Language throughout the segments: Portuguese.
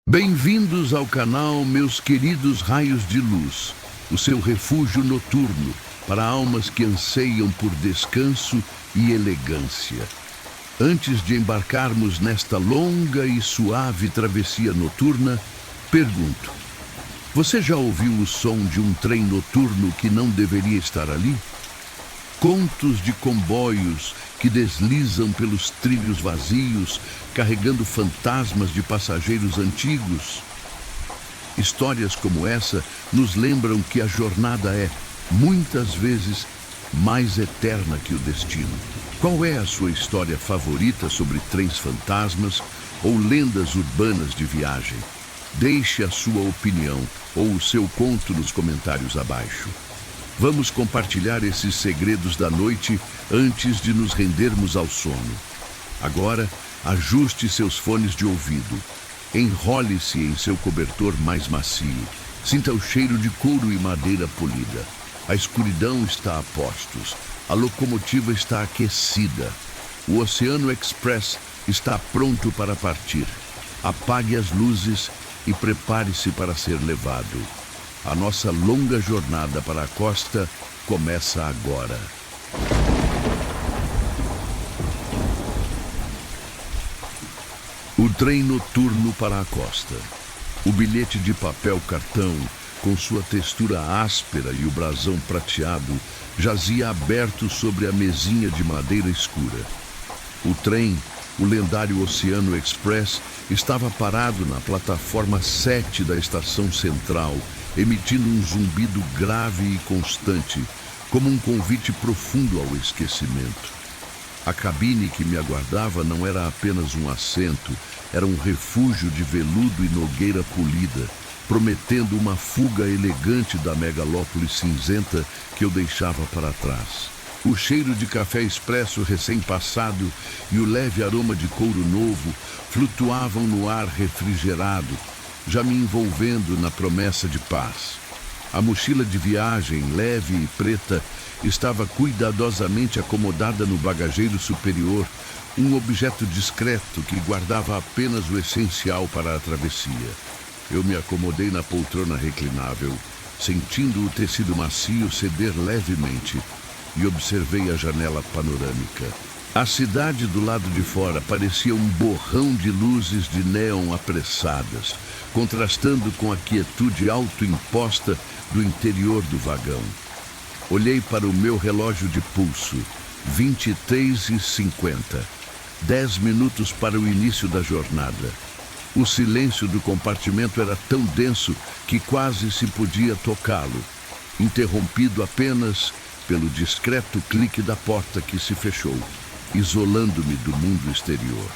Bem-vindos ao canal, meus queridos raios de luz, o seu refúgio noturno para almas que anseiam por descanso e elegância. Antes de embarcarmos nesta longa e suave travessia noturna, pergunto: você já ouviu o som de um trem noturno que não deveria estar ali? Contos de comboios que deslizam pelos trilhos vazios, carregando fantasmas de passageiros antigos. Histórias como essa nos lembram que a jornada é, muitas vezes, mais eterna que o destino. Qual é a sua história favorita sobre trens fantasmas ou lendas urbanas de viagem? Deixe a sua opinião ou o seu conto nos comentários abaixo. Vamos compartilhar esses segredos da noite antes de nos rendermos ao sono. Agora, ajuste seus fones de ouvido. Enrole-se em seu cobertor mais macio. Sinta o cheiro de couro e madeira polida. A escuridão está a postos. A locomotiva está aquecida. O Oceano Express está pronto para partir. Apague as luzes e prepare-se para ser levado. A nossa longa jornada para a costa começa agora. O trem noturno para a costa. O bilhete de papel cartão, com sua textura áspera e o brasão prateado, jazia aberto sobre a mesinha de madeira escura. O trem, o lendário Oceano Express, estava parado na plataforma 7 da estação central, emitindo um zumbido grave e constante, como um convite profundo ao esquecimento. A cabine que me aguardava não era apenas um assento, era um refúgio de veludo e nogueira polida, prometendo uma fuga elegante da megalópole cinzenta que eu deixava para trás. O cheiro de café expresso recém-passado e o leve aroma de couro novo flutuavam no ar refrigerado, já me envolvendo na promessa de paz. A mochila de viagem, leve e preta, estava cuidadosamente acomodada no bagageiro superior, um objeto discreto que guardava apenas o essencial para a travessia. Eu me acomodei na poltrona reclinável, sentindo o tecido macio ceder levemente, e observei a janela panorâmica. A cidade do lado de fora parecia um borrão de luzes de néon apressadas, contrastando com a quietude autoimposta do interior do vagão. Olhei para o meu relógio de pulso, 23h50. 10 minutos para o início da jornada. O silêncio do compartimento era tão denso que quase se podia tocá-lo, interrompido apenas pelo discreto clique da porta que se fechou, isolando-me do mundo exterior.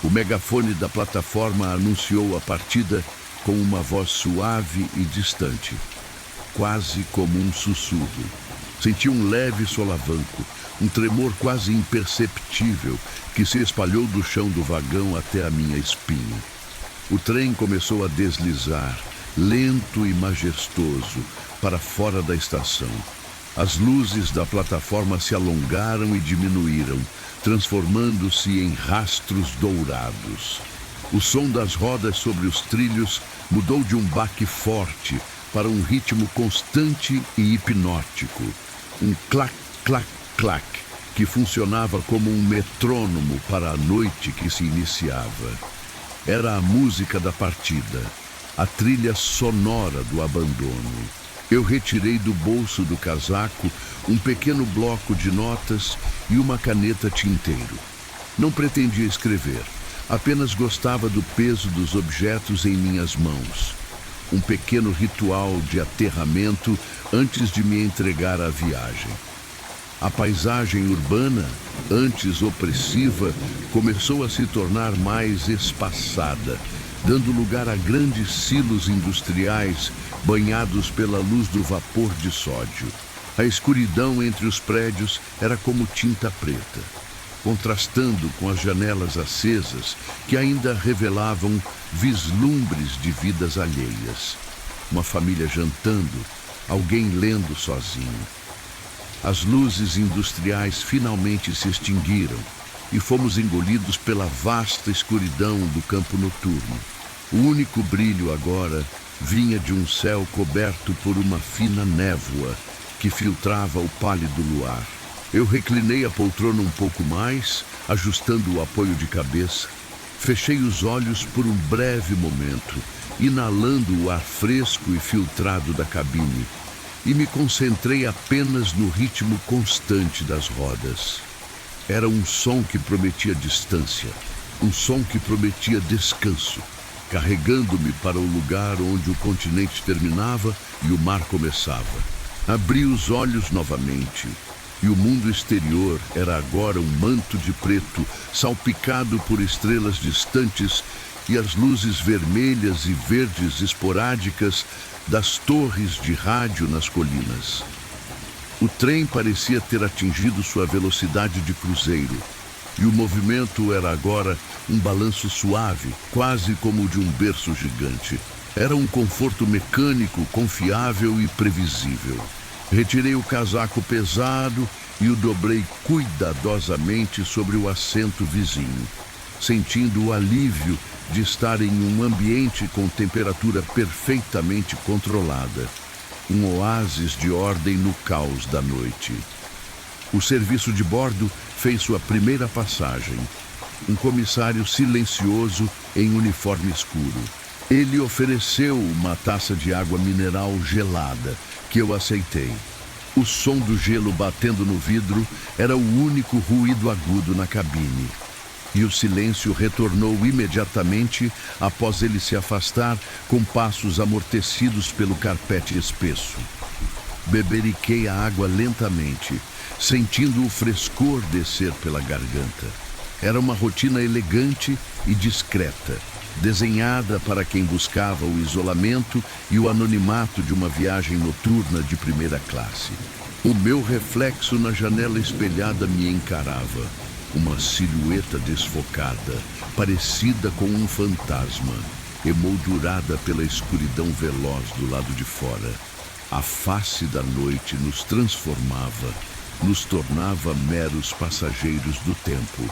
O megafone da plataforma anunciou a partida com uma voz suave e distante, quase como um sussurro. Senti um leve solavanco, um tremor quase imperceptível que se espalhou do chão do vagão até a minha espinha. O trem começou a deslizar, lento e majestoso, para fora da estação. As luzes da plataforma se alongaram e diminuíram, transformando-se em rastros dourados. O som das rodas sobre os trilhos mudou de um baque forte para um ritmo constante e hipnótico. Um clac, clac, clac, que funcionava como um metrônomo para a noite que se iniciava. Era a música da partida, a trilha sonora do abandono. Eu retirei do bolso do casaco um pequeno bloco de notas e uma caneta tinteiro. Não pretendia escrever, apenas gostava do peso dos objetos em minhas mãos. Um pequeno ritual de aterramento antes de me entregar à viagem. A paisagem urbana, antes opressiva, começou a se tornar mais espaçada, dando lugar a grandes silos industriais banhados pela luz do vapor de sódio. A escuridão entre os prédios era como tinta preta, contrastando com as janelas acesas que ainda revelavam vislumbres de vidas alheias. Uma família jantando, alguém lendo sozinho. As luzes industriais finalmente se extinguiram e fomos engolidos pela vasta escuridão do campo noturno. O único brilho agora vinha de um céu coberto por uma fina névoa que filtrava o pálido luar. Eu reclinei a poltrona um pouco mais, ajustando o apoio de cabeça. Fechei os olhos por um breve momento, inalando o ar fresco e filtrado da cabine, e me concentrei apenas no ritmo constante das rodas. Era um som que prometia distância, um som que prometia descanso, carregando-me para o lugar onde o continente terminava e o mar começava. Abri os olhos novamente, e o mundo exterior era agora um manto de preto, salpicado por estrelas distantes e as luzes vermelhas e verdes esporádicas das torres de rádio nas colinas. O trem parecia ter atingido sua velocidade de cruzeiro, e o movimento era agora um balanço suave, quase como o de um berço gigante. Era um conforto mecânico, confiável e previsível. Retirei o casaco pesado e o dobrei cuidadosamente sobre o assento vizinho, sentindo o alívio de estar em um ambiente com temperatura perfeitamente controlada, um oásis de ordem no caos da noite. O serviço de bordo fez sua primeira passagem. Um comissário silencioso em uniforme escuro. Ele ofereceu uma taça de água mineral gelada, que eu aceitei. O som do gelo batendo no vidro era o único ruído agudo na cabine. E o silêncio retornou imediatamente após ele se afastar com passos amortecidos pelo carpete espesso. Beberiquei a água lentamente, sentindo o frescor descer pela garganta. Era uma rotina elegante e discreta, desenhada para quem buscava o isolamento e o anonimato de uma viagem noturna de primeira classe. O meu reflexo na janela espelhada me encarava, uma silhueta desfocada, parecida com um fantasma, emoldurada pela escuridão veloz do lado de fora. A face da noite nos transformava, nos tornava meros passageiros do tempo.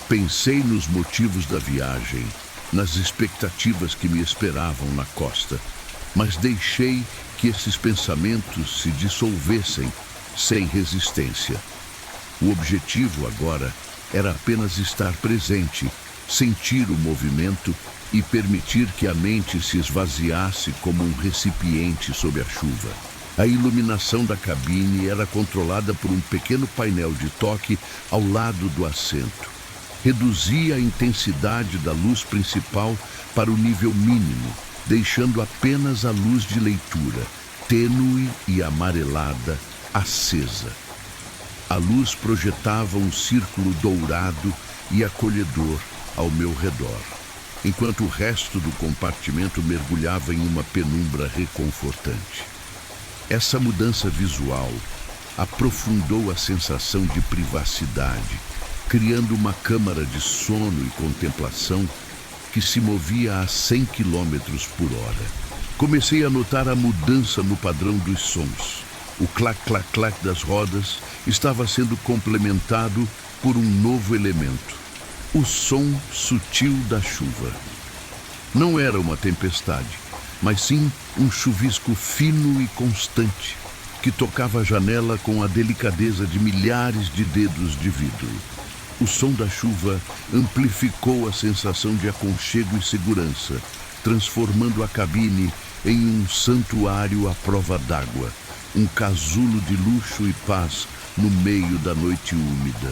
Pensei nos motivos da viagem, nas expectativas que me esperavam na costa, mas deixei que esses pensamentos se dissolvessem sem resistência. O objetivo agora era apenas estar presente, sentir o movimento e permitir que a mente se esvaziasse como um recipiente sob a chuva. A iluminação da cabine era controlada por um pequeno painel de toque ao lado do assento. Reduzia a intensidade da luz principal para o nível mínimo, deixando apenas a luz de leitura, tênue e amarelada, acesa. A luz projetava um círculo dourado e acolhedor ao meu redor, enquanto o resto do compartimento mergulhava em uma penumbra reconfortante. Essa mudança visual aprofundou a sensação de privacidade, criando uma câmara de sono e contemplação que se movia a 100 km por hora. Comecei a notar a mudança no padrão dos sons. O clac-clac-clac das rodas estava sendo complementado por um novo elemento: o som sutil da chuva. Não era uma tempestade, mas sim um chuvisco fino e constante, que tocava a janela com a delicadeza de milhares de dedos de vidro. O som da chuva amplificou a sensação de aconchego e segurança, transformando a cabine em um santuário à prova d'água, um casulo de luxo e paz no meio da noite úmida.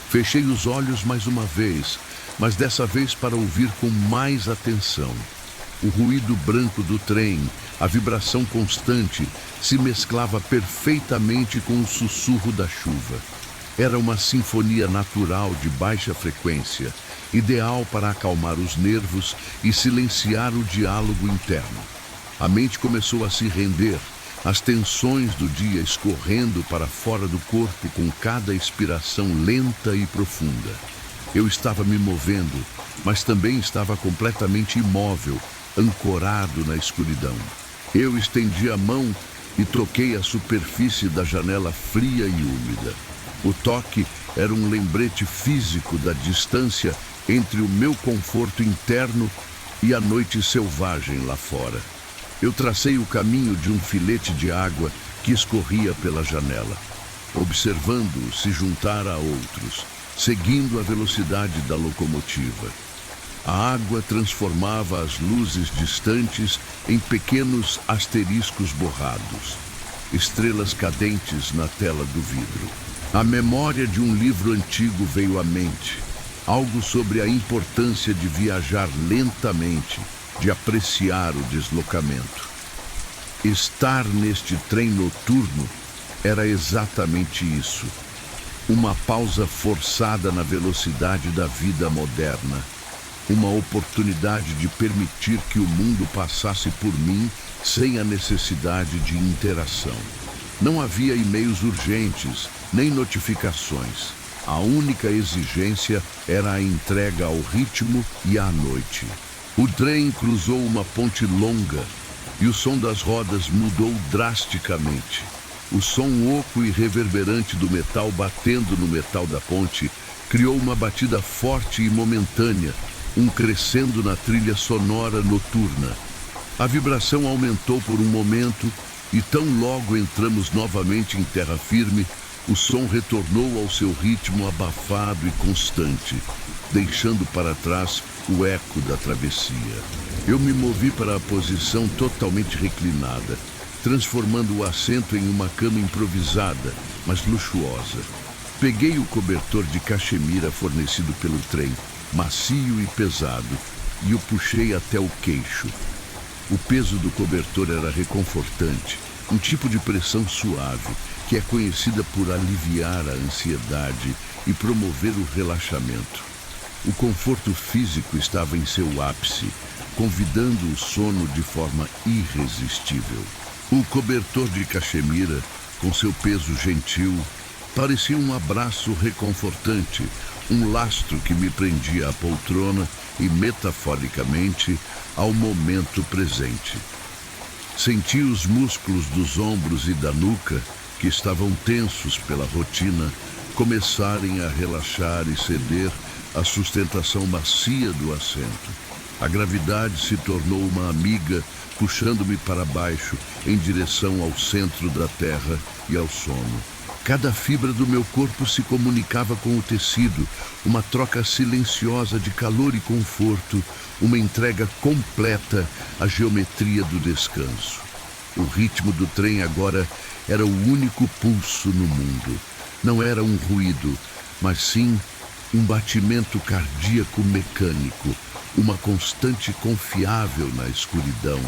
Fechei os olhos mais uma vez, mas dessa vez para ouvir com mais atenção. O ruído branco do trem, a vibração constante, se mesclava perfeitamente com o sussurro da chuva. Era uma sinfonia natural de baixa frequência, ideal para acalmar os nervos e silenciar o diálogo interno. A mente começou a se render, as tensões do dia escorrendo para fora do corpo com cada expiração lenta e profunda. Eu estava me movendo, mas também estava completamente imóvel, ancorado na escuridão. Eu estendi a mão e toquei a superfície da janela fria e úmida. O toque era um lembrete físico da distância entre o meu conforto interno e a noite selvagem lá fora. Eu tracei o caminho de um filete de água que escorria pela janela, observando-o se juntar a outros, seguindo a velocidade da locomotiva. A água transformava as luzes distantes em pequenos asteriscos borrados, estrelas cadentes na tela do vidro. A memória de um livro antigo veio à mente, algo sobre a importância de viajar lentamente, de apreciar o deslocamento. Estar neste trem noturno era exatamente isso. Uma pausa forçada na velocidade da vida moderna. Uma oportunidade de permitir que o mundo passasse por mim sem a necessidade de interação. Não havia e-mails urgentes, nem notificações. A única exigência era a entrega ao ritmo e à noite. O trem cruzou uma ponte longa e o som das rodas mudou drasticamente. O som oco e reverberante do metal batendo no metal da ponte criou uma batida forte e momentânea, um crescendo na trilha sonora noturna. A vibração aumentou por um momento e tão logo entramos novamente em terra firme, o som retornou ao seu ritmo abafado e constante, deixando para trás o eco da travessia. Eu me movi para a posição totalmente reclinada, transformando o assento em uma cama improvisada, mas luxuosa. Peguei o cobertor de cachemira fornecido pelo trem, macio e pesado, e o puxei até o queixo. O peso do cobertor era reconfortante, um tipo de pressão suave, que é conhecida por aliviar a ansiedade e promover o relaxamento. O conforto físico estava em seu ápice, convidando o sono de forma irresistível. O cobertor de cachemira, com seu peso gentil, parecia um abraço reconfortante, um lastro que me prendia à poltrona e, metaforicamente, ao momento presente. Senti os músculos dos ombros e da nuca, que estavam tensos pela rotina, começarem a relaxar e ceder à sustentação macia do assento. A gravidade se tornou uma amiga, puxando-me para baixo, em direção ao centro da terra e ao sono. Cada fibra do meu corpo se comunicava com o tecido, uma troca silenciosa de calor e conforto, uma entrega completa à geometria do descanso. O ritmo do trem agora era o único pulso no mundo. Não era um ruído, mas sim um batimento cardíaco mecânico, uma constante confiável na escuridão.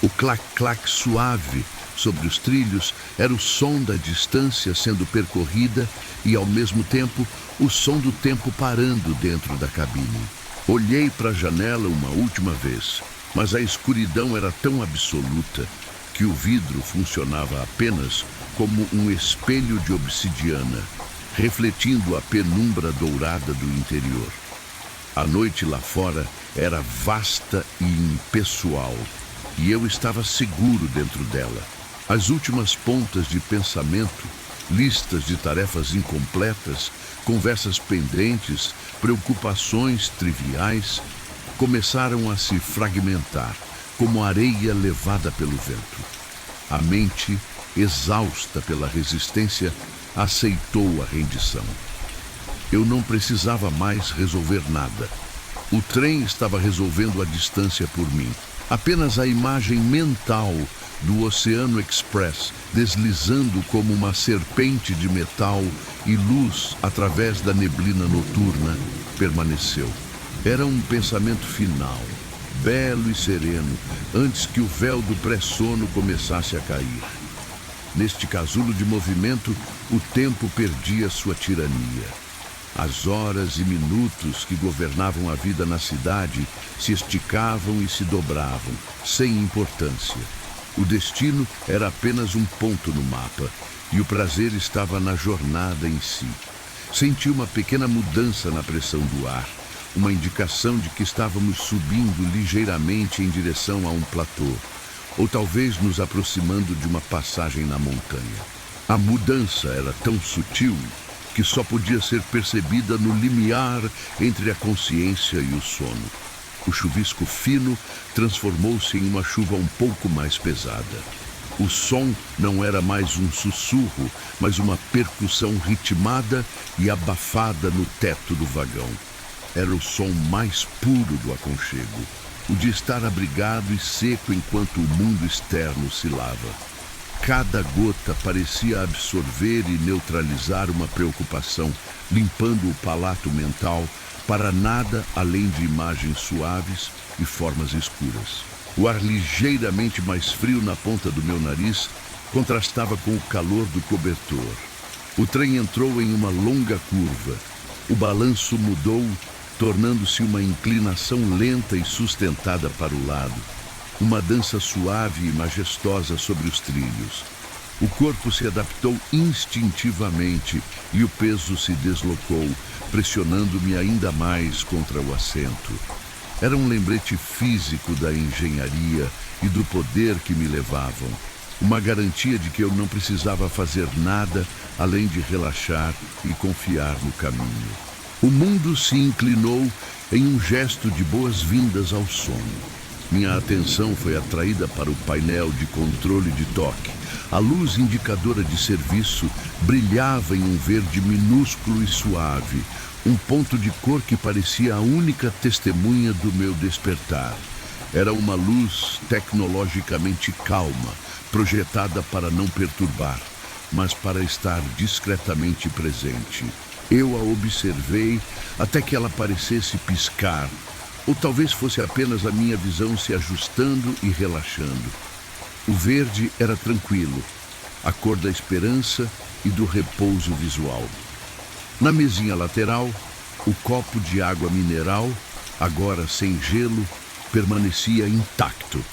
O clac-clac suave sobre os trilhos era o som da distância sendo percorrida e, ao mesmo tempo, o som do tempo parando dentro da cabine. Olhei para a janela uma última vez, mas a escuridão era tão absoluta que o vidro funcionava apenas como um espelho de obsidiana, refletindo a penumbra dourada do interior. A noite lá fora era vasta e impessoal, e eu estava seguro dentro dela. As últimas pontas de pensamento, listas de tarefas incompletas, conversas pendentes, preocupações triviais, começaram a se fragmentar, como areia levada pelo vento. A mente, exausta pela resistência, aceitou a rendição. Eu não precisava mais resolver nada. O trem estava resolvendo a distância por mim. Apenas a imagem mental do Oceano Express deslizando como uma serpente de metal e luz através da neblina noturna permaneceu. Era um pensamento final, belo e sereno, antes que o véu do pré-sono começasse a cair. Neste casulo de movimento, o tempo perdia sua tirania. As horas e minutos que governavam a vida na cidade se esticavam e se dobravam, sem importância. O destino era apenas um ponto no mapa, e o prazer estava na jornada em si. Senti uma pequena mudança na pressão do ar, uma indicação de que estávamos subindo ligeiramente em direção a um platô, ou talvez nos aproximando de uma passagem na montanha. A mudança era tão sutil que só podia ser percebida no limiar entre a consciência e o sono. O chuvisco fino transformou-se em uma chuva um pouco mais pesada. O som não era mais um sussurro, mas uma percussão ritmada e abafada no teto do vagão. Era o som mais puro do aconchego, o de estar abrigado e seco enquanto o mundo externo oscilava. Cada gota parecia absorver e neutralizar uma preocupação, limpando o palato mental para nada além de imagens suaves e formas escuras. O ar ligeiramente mais frio na ponta do meu nariz contrastava com o calor do cobertor. O trem entrou em uma longa curva. O balanço mudou, tornando-se uma inclinação lenta e sustentada para o lado. Uma dança suave e majestosa sobre os trilhos. O corpo se adaptou instintivamente e o peso se deslocou, pressionando-me ainda mais contra o assento. Era um lembrete físico da engenharia e do poder que me levavam. Uma garantia de que eu não precisava fazer nada além de relaxar e confiar no caminho. O mundo se inclinou em um gesto de boas-vindas ao sono. Minha atenção foi atraída para o painel de controle de toque. A luz indicadora de serviço brilhava em um verde minúsculo e suave, um ponto de cor que parecia a única testemunha do meu despertar. Era uma luz tecnologicamente calma, projetada para não perturbar, mas para estar discretamente presente. Eu a observei até que ela parecesse piscar, ou talvez fosse apenas a minha visão se ajustando e relaxando. O verde era tranquilo, a cor da esperança e do repouso visual. Na mesinha lateral, o copo de água mineral, agora sem gelo, permanecia intacto.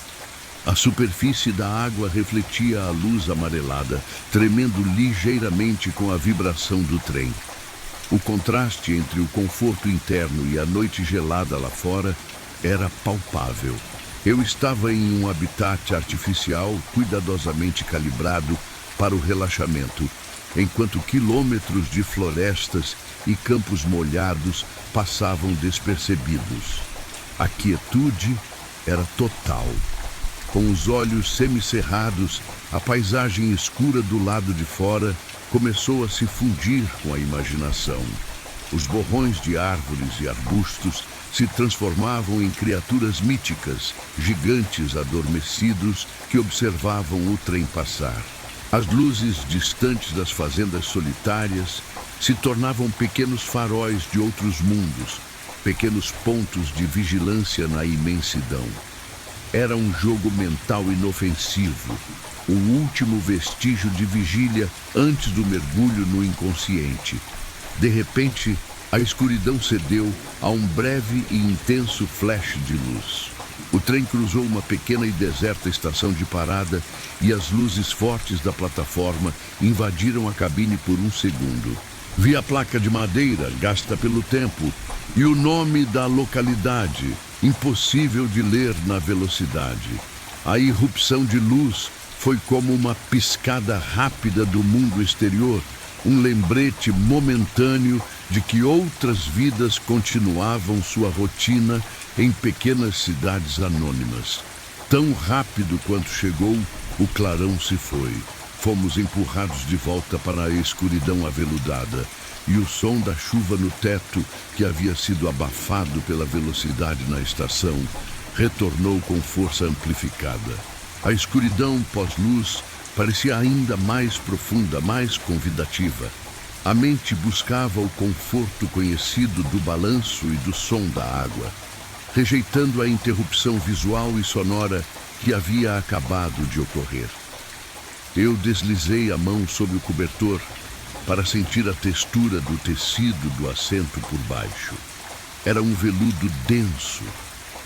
A superfície da água refletia a luz amarelada, tremendo ligeiramente com a vibração do trem. O contraste entre o conforto interno e a noite gelada lá fora era palpável. Eu estava em um habitat artificial cuidadosamente calibrado para o relaxamento, enquanto quilômetros de florestas e campos molhados passavam despercebidos. A quietude era total. Com os olhos semicerrados, a paisagem escura do lado de fora começou a se fundir com a imaginação. Os borrões de árvores e arbustos se transformavam em criaturas míticas, gigantes adormecidos que observavam o trem passar. As luzes distantes das fazendas solitárias se tornavam pequenos faróis de outros mundos, pequenos pontos de vigilância na imensidão. Era um jogo mental inofensivo, o último vestígio de vigília antes do mergulho no inconsciente. De repente, a escuridão cedeu a um breve e intenso flash de luz. O trem cruzou uma pequena e deserta estação de parada e as luzes fortes da plataforma invadiram a cabine por um segundo. Vi a placa de madeira gasta pelo tempo e o nome da localidade, impossível de ler na velocidade. A irrupção de luz foi como uma piscada rápida do mundo exterior, um lembrete momentâneo de que outras vidas continuavam sua rotina em pequenas cidades anônimas. Tão rápido quanto chegou, o clarão se foi. Fomos empurrados de volta para a escuridão aveludada, e o som da chuva no teto, que havia sido abafado pela velocidade na estação, retornou com força amplificada. A escuridão pós-luz parecia ainda mais profunda, mais convidativa. A mente buscava o conforto conhecido do balanço e do som da água, rejeitando a interrupção visual e sonora que havia acabado de ocorrer. Eu deslizei a mão sobre o cobertor para sentir a textura do tecido do assento por baixo. Era um veludo denso,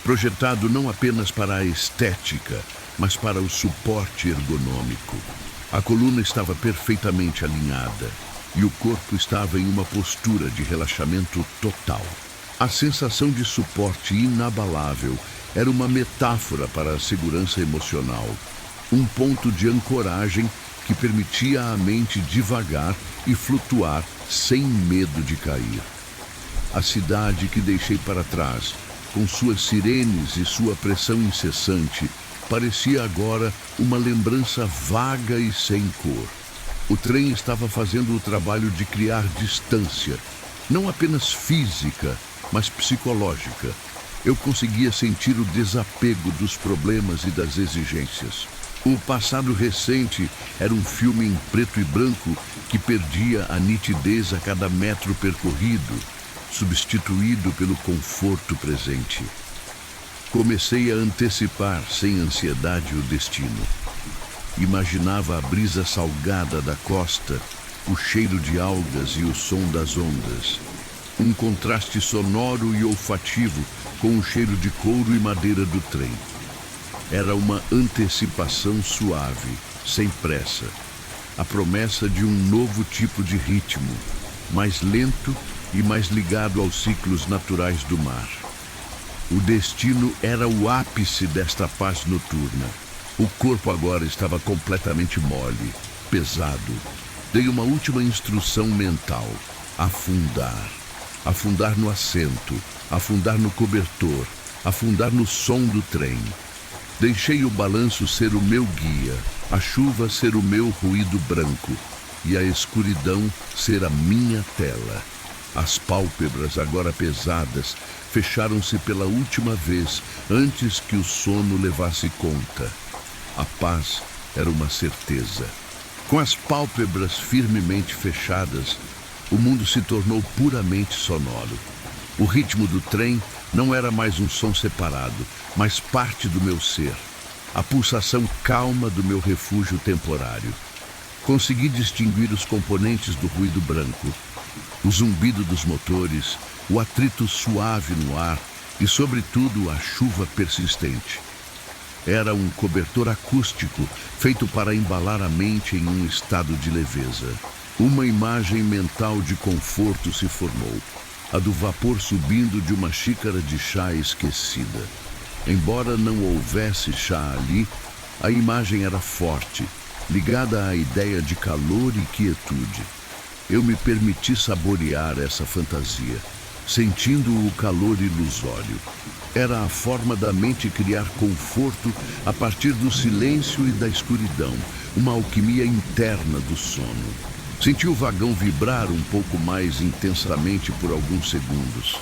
projetado não apenas para a estética, mas para o suporte ergonômico. A coluna estava perfeitamente alinhada e o corpo estava em uma postura de relaxamento total. A sensação de suporte inabalável era uma metáfora para a segurança emocional, um ponto de ancoragem que permitia à mente divagar e flutuar sem medo de cair. A cidade que deixei para trás, com suas sirenes e sua pressão incessante, parecia agora uma lembrança vaga e sem cor. O trem estava fazendo o trabalho de criar distância, não apenas física, mas psicológica. Eu conseguia sentir o desapego dos problemas e das exigências. O passado recente era um filme em preto e branco que perdia a nitidez a cada metro percorrido, substituído pelo conforto presente. Comecei a antecipar, sem ansiedade, o destino. Imaginava a brisa salgada da costa, o cheiro de algas e o som das ondas. Um contraste sonoro e olfativo com o cheiro de couro e madeira do trem. Era uma antecipação suave, sem pressa. A promessa de um novo tipo de ritmo, mais lento e mais ligado aos ciclos naturais do mar. O destino era o ápice desta paz noturna. O corpo agora estava completamente mole, pesado. Dei uma última instrução mental: afundar. Afundar no assento, afundar no cobertor, afundar no som do trem. Deixei o balanço ser o meu guia, a chuva ser o meu ruído branco e a escuridão ser a minha tela. As pálpebras, agora pesadas, fecharam-se pela última vez antes que o sono levasse conta. A paz era uma certeza. Com as pálpebras firmemente fechadas, o mundo se tornou puramente sonoro. O ritmo do trem não era mais um som separado, mas parte do meu ser. A pulsação calma do meu refúgio temporário. Consegui distinguir os componentes do ruído branco. O zumbido dos motores, o atrito suave no ar e, sobretudo, a chuva persistente. Era um cobertor acústico feito para embalar a mente em um estado de leveza. Uma imagem mental de conforto se formou, a do vapor subindo de uma xícara de chá esquecida. Embora não houvesse chá ali, a imagem era forte, ligada à ideia de calor e quietude. Eu me permiti saborear essa fantasia, sentindo o calor ilusório. Era a forma da mente criar conforto a partir do silêncio e da escuridão, uma alquimia interna do sono. Senti o vagão vibrar um pouco mais intensamente por alguns segundos.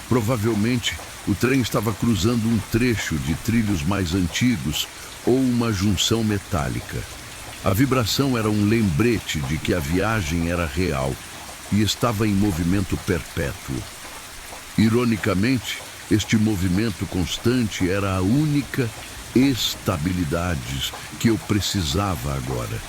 Provavelmente, o trem estava cruzando um trecho de trilhos mais antigos ou uma junção metálica. A vibração era um lembrete de que a viagem era real e estava em movimento perpétuo. Ironicamente, este movimento constante era a única estabilidade que eu precisava agora.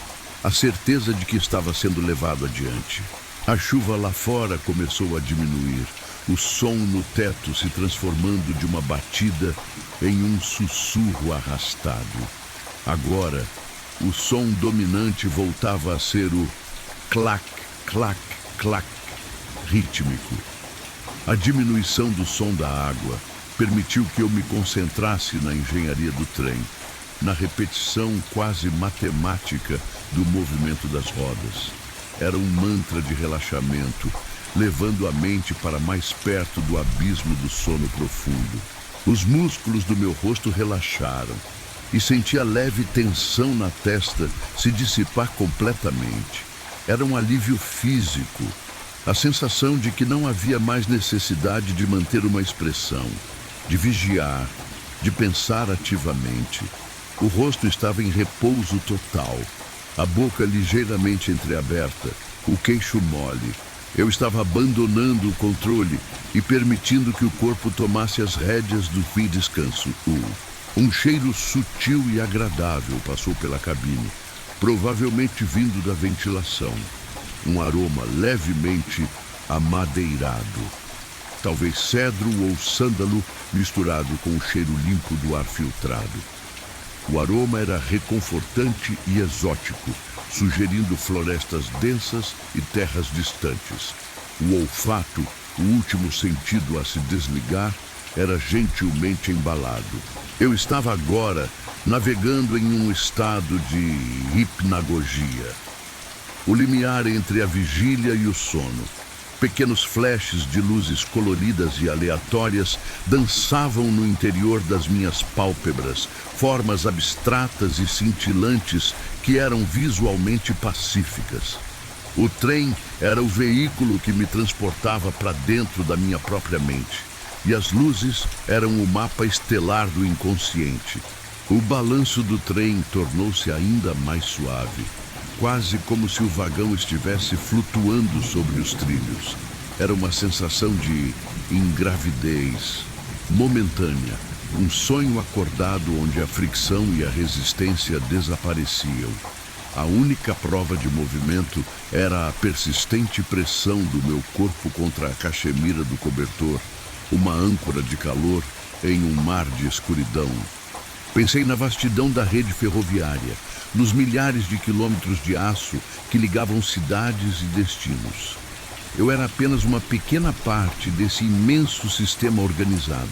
A certeza de que estava sendo levado adiante. A chuva lá fora começou a diminuir, o som no teto se transformando de uma batida em um sussurro arrastado. Agora, o som dominante voltava a ser o clac, clac, clac, rítmico. A diminuição do som da água permitiu que eu me concentrasse na engenharia do trem, na repetição quase matemática do movimento das rodas. Era um mantra de relaxamento, levando a mente para mais perto do abismo do sono profundo. Os músculos do meu rosto relaxaram e senti a leve tensão na testa se dissipar completamente. Era um alívio físico, a sensação de que não havia mais necessidade de manter uma expressão, de vigiar, de pensar ativamente. O rosto estava em repouso total, a boca ligeiramente entreaberta, o queixo mole. Eu estava abandonando o controle e permitindo que o corpo tomasse as rédeas do fim descanso. Um cheiro sutil e agradável passou pela cabine, provavelmente vindo da ventilação. Um aroma levemente amadeirado. Talvez cedro ou sândalo misturado com o cheiro limpo do ar filtrado. O aroma era reconfortante e exótico, sugerindo florestas densas e terras distantes. O olfato, o último sentido a se desligar, era gentilmente embalado. Eu estava agora navegando em um estado de hipnagogia. O limiar entre a vigília e o sono, Pequenos flashes de luzes coloridas e aleatórias dançavam no interior das minhas pálpebras, formas abstratas e cintilantes que eram visualmente pacíficas. O trem era o veículo que me transportava para dentro da minha própria mente, e as luzes eram o mapa estelar do inconsciente. O balanço do trem tornou-se ainda mais suave, quase como se o vagão estivesse flutuando sobre os trilhos. Era uma sensação de ingravidez momentânea, um sonho acordado onde a fricção e a resistência desapareciam. A única prova de movimento era a persistente pressão do meu corpo contra a cachemira do cobertor, uma âncora de calor em um mar de escuridão. Pensei na vastidão da rede ferroviária, nos milhares de quilômetros de aço que ligavam cidades e destinos. Eu era apenas uma pequena parte desse imenso sistema organizado.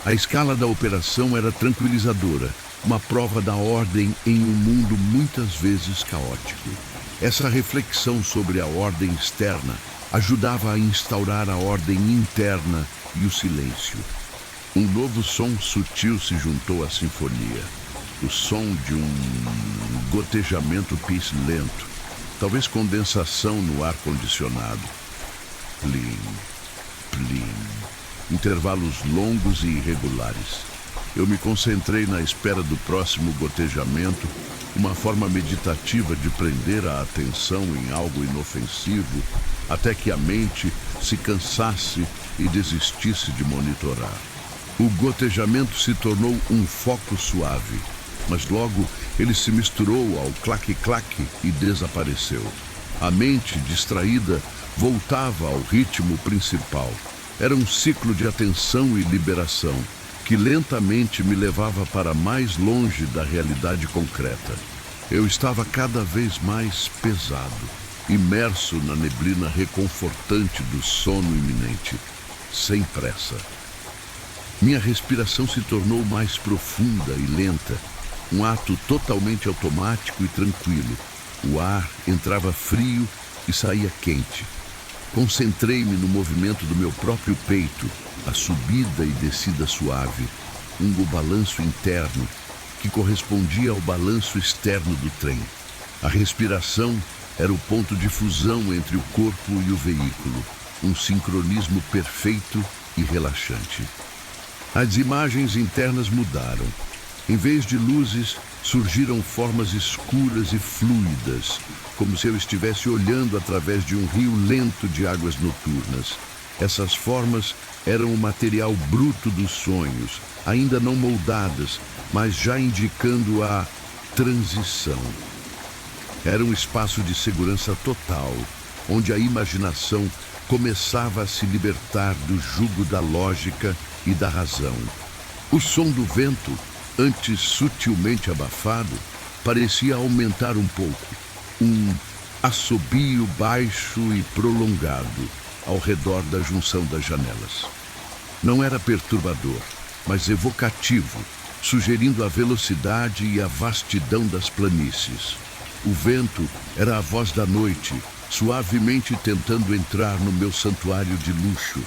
A escala da operação era tranquilizadora, uma prova da ordem em um mundo muitas vezes caótico. Essa reflexão sobre a ordem externa ajudava a instaurar a ordem interna e o silêncio. Um novo som sutil se juntou à sinfonia. O som de um gotejamento lento, talvez condensação no ar-condicionado. Plim, plim. Intervalos longos e irregulares. Eu me concentrei na espera do próximo gotejamento, uma forma meditativa de prender a atenção em algo inofensivo, até que a mente se cansasse e desistisse de monitorar. O gotejamento se tornou um foco suave, mas logo ele se misturou ao claque-claque e desapareceu. A mente, distraída, voltava ao ritmo principal. Era um ciclo de atenção e liberação, que lentamente me levava para mais longe da realidade concreta. Eu estava cada vez mais pesado, imerso na neblina reconfortante do sono iminente, sem pressa. Minha respiração se tornou mais profunda e lenta, um ato totalmente automático e tranquilo. O ar entrava frio e saía quente. Concentrei-me no movimento do meu próprio peito, a subida e descida suave, um balanço interno que correspondia ao balanço externo do trem. A respiração era o ponto de fusão entre o corpo e o veículo, um sincronismo perfeito e relaxante. As imagens internas mudaram. Em vez de luzes, surgiram formas escuras e fluidas, como se eu estivesse olhando através de um rio lento de águas noturnas. Essas formas eram o material bruto dos sonhos, ainda não moldadas, mas já indicando a transição. Era um espaço de segurança total, onde a imaginação começava a se libertar do jugo da lógica e da razão. O som do vento, antes sutilmente abafado, parecia aumentar um pouco, um assobio baixo e prolongado ao redor da junção das janelas. Não era perturbador, mas evocativo, sugerindo a velocidade e a vastidão das planícies. O vento era a voz da noite, suavemente tentando entrar no meu santuário de luxo.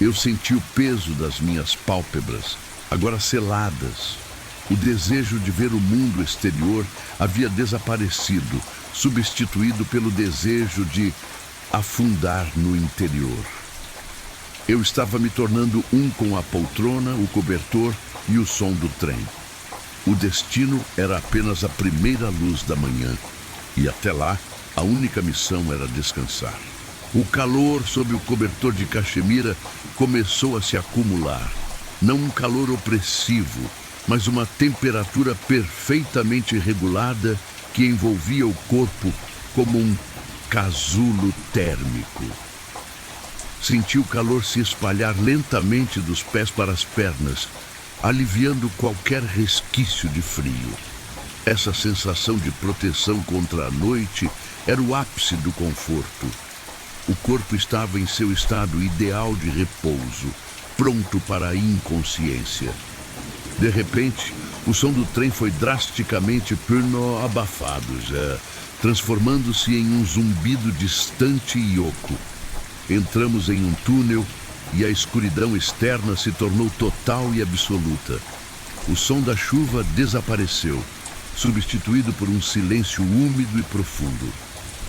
Eu senti o peso das minhas pálpebras, agora seladas. O desejo de ver o mundo exterior havia desaparecido, substituído pelo desejo de afundar no interior. Eu estava me tornando um com a poltrona, o cobertor e o som do trem. O destino era apenas a primeira luz da manhã, e até lá, a única missão era descansar. O calor sob o cobertor de cachemira começou a se acumular. Não um calor opressivo, mas uma temperatura perfeitamente regulada que envolvia o corpo como um casulo térmico. Senti o calor se espalhar lentamente dos pés para as pernas, aliviando qualquer resquício de frio. Essa sensação de proteção contra a noite era o ápice do conforto. O corpo estava em seu estado ideal de repouso, pronto para a inconsciência. De repente, o som do trem foi drasticamente abafado, transformando-se em um zumbido distante e oco. Entramos em um túnel e a escuridão externa se tornou total e absoluta. O som da chuva desapareceu, substituído por um silêncio úmido e profundo.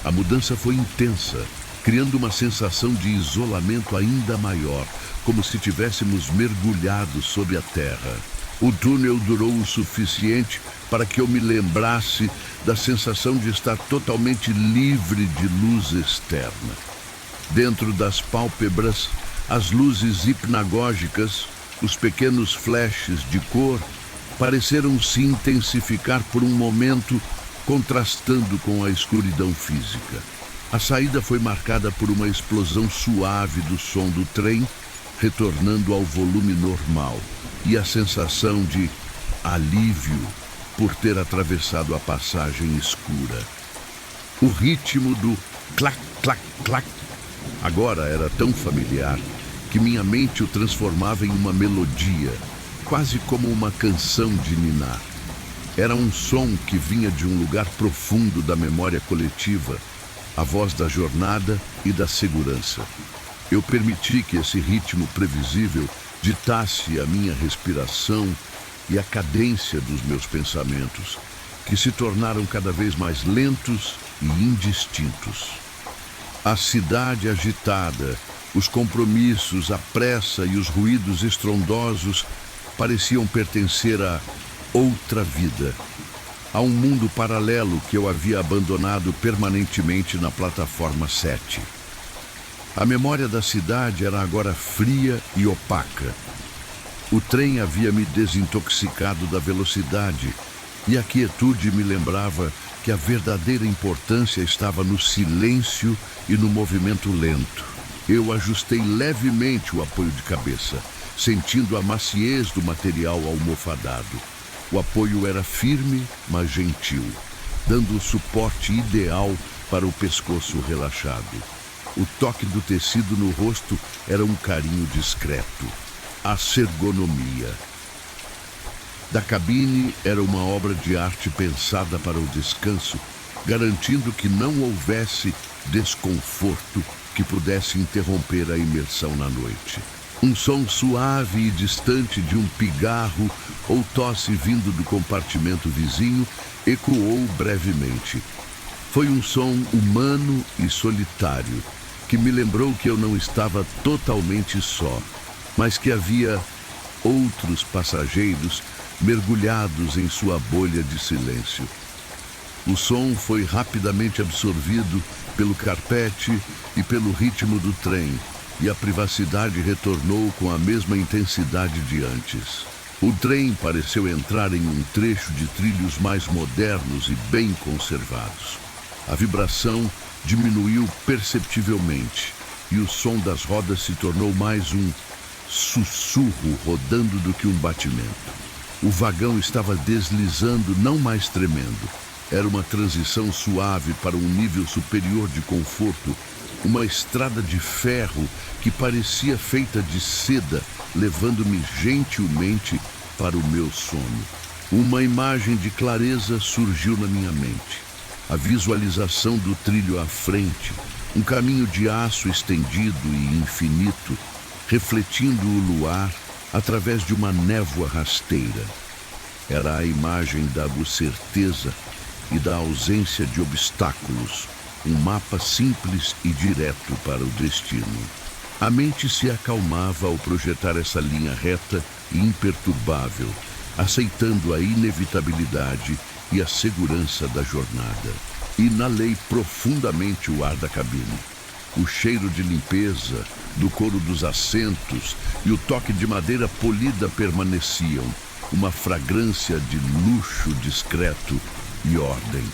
A mudança foi intensa, criando uma sensação de isolamento ainda maior, como se tivéssemos mergulhado sob a terra. O túnel durou o suficiente para que eu me lembrasse da sensação de estar totalmente livre de luz externa. Dentro das pálpebras, as luzes hipnagógicas, os pequenos flashes de cor, pareceram se intensificar por um momento, contrastando com a escuridão física. A saída foi marcada por uma explosão suave do som do trem, retornando ao volume normal, e a sensação de alívio por ter atravessado a passagem escura. O ritmo do clac, clac, clac agora era tão familiar que minha mente o transformava em uma melodia, quase como uma canção de ninar. Era um som que vinha de um lugar profundo da memória coletiva, a voz da jornada e da segurança. Eu permiti que esse ritmo previsível ditasse a minha respiração e a cadência dos meus pensamentos, que se tornaram cada vez mais lentos e indistintos. A cidade agitada, os compromissos, a pressa e os ruídos estrondosos pareciam pertencer a outra vida, a um mundo paralelo que eu havia abandonado permanentemente na plataforma 7. A memória da cidade era agora fria e opaca. O trem havia me desintoxicado da velocidade e a quietude me lembrava que a verdadeira importância estava no silêncio e no movimento lento. Eu ajustei levemente o apoio de cabeça, sentindo a maciez do material almofadado. O apoio era firme, mas gentil, dando o suporte ideal para o pescoço relaxado. O toque do tecido no rosto era um carinho discreto. A ergonomia da cabine era uma obra de arte pensada para o descanso, garantindo que não houvesse desconforto que pudesse interromper a imersão na noite. Um som suave e distante de um pigarro ou tosse vindo do compartimento vizinho ecoou brevemente. Foi um som humano e solitário, que me lembrou que eu não estava totalmente só, mas que havia outros passageiros mergulhados em sua bolha de silêncio. O som foi rapidamente absorvido pelo carpete e pelo ritmo do trem, e a privacidade retornou com a mesma intensidade de antes. O trem pareceu entrar em um trecho de trilhos mais modernos e bem conservados. A vibração diminuiu perceptivelmente e o som das rodas se tornou mais um sussurro rodando do que um batimento. O vagão estava deslizando, não mais tremendo. Era uma transição suave para um nível superior de conforto, uma estrada de ferro que parecia feita de seda, levando-me gentilmente para o meu sono. Uma imagem de clareza surgiu na minha mente. A visualização do trilho à frente, um caminho de aço estendido e infinito, refletindo o luar através de uma névoa rasteira. Era a imagem da certeza e da ausência de obstáculos, um mapa simples e direto para o destino. A mente se acalmava ao projetar essa linha reta e imperturbável, aceitando a inevitabilidade e a segurança da jornada. Inalei profundamente o ar da cabine. O cheiro de limpeza, do couro dos assentos e o toque de madeira polida permaneciam, uma fragrância de luxo discreto e ordem.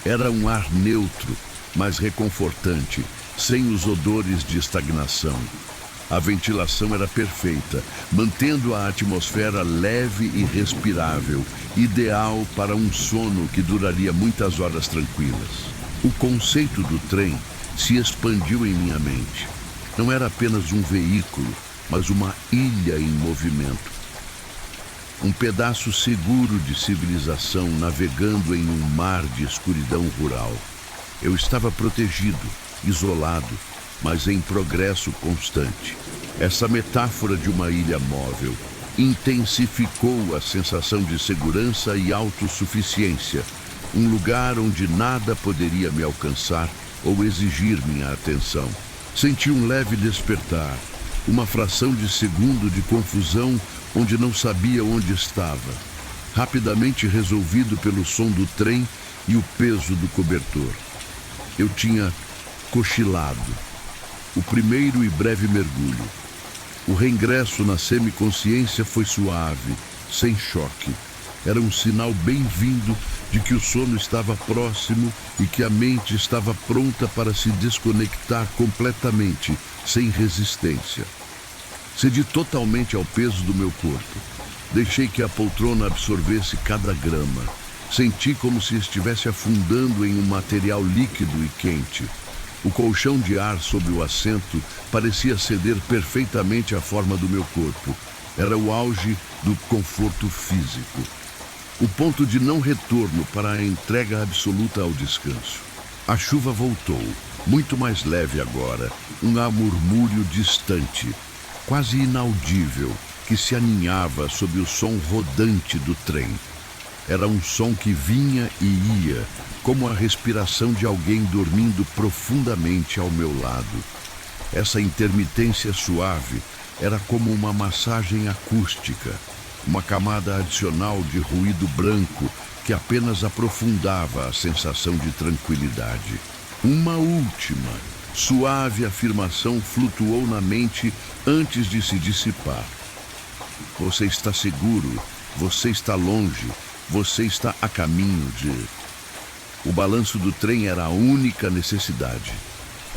Era um ar neutro, mas reconfortante, sem os odores de estagnação. A ventilação era perfeita, mantendo a atmosfera leve e respirável, ideal para um sono que duraria muitas horas tranquilas. O conceito do trem se expandiu em minha mente. Não era apenas um veículo, mas uma ilha em movimento. Um pedaço seguro de civilização navegando em um mar de escuridão rural. Eu estava protegido, isolado, mas em progresso constante. Essa metáfora de uma ilha móvel intensificou a sensação de segurança e autossuficiência, um lugar onde nada poderia me alcançar ou exigir minha atenção. Senti um leve despertar, uma fração de segundo de confusão onde não sabia onde estava, rapidamente resolvido pelo som do trem e o peso do cobertor. Eu tinha cochilado. O primeiro e breve mergulho. O reingresso na semiconsciência foi suave, sem choque. Era um sinal bem-vindo de que o sono estava próximo e que a mente estava pronta para se desconectar completamente, sem resistência. Cedi totalmente ao peso do meu corpo. Deixei que a poltrona absorvesse cada grama. Senti como se estivesse afundando em um material líquido e quente. O colchão de ar sobre o assento parecia ceder perfeitamente à forma do meu corpo. Era o auge do conforto físico. O ponto de não retorno para a entrega absoluta ao descanso. A chuva voltou, muito mais leve agora, um murmúrio distante, quase inaudível, que se aninhava sob o som rodante do trem. Era um som que vinha e ia, como a respiração de alguém dormindo profundamente ao meu lado. Essa intermitência suave era como uma massagem acústica, uma camada adicional de ruído branco que apenas aprofundava a sensação de tranquilidade. Uma última, suave afirmação flutuou na mente antes de se dissipar. Você está seguro, você está longe, você está a caminho de... O balanço do trem era a única necessidade.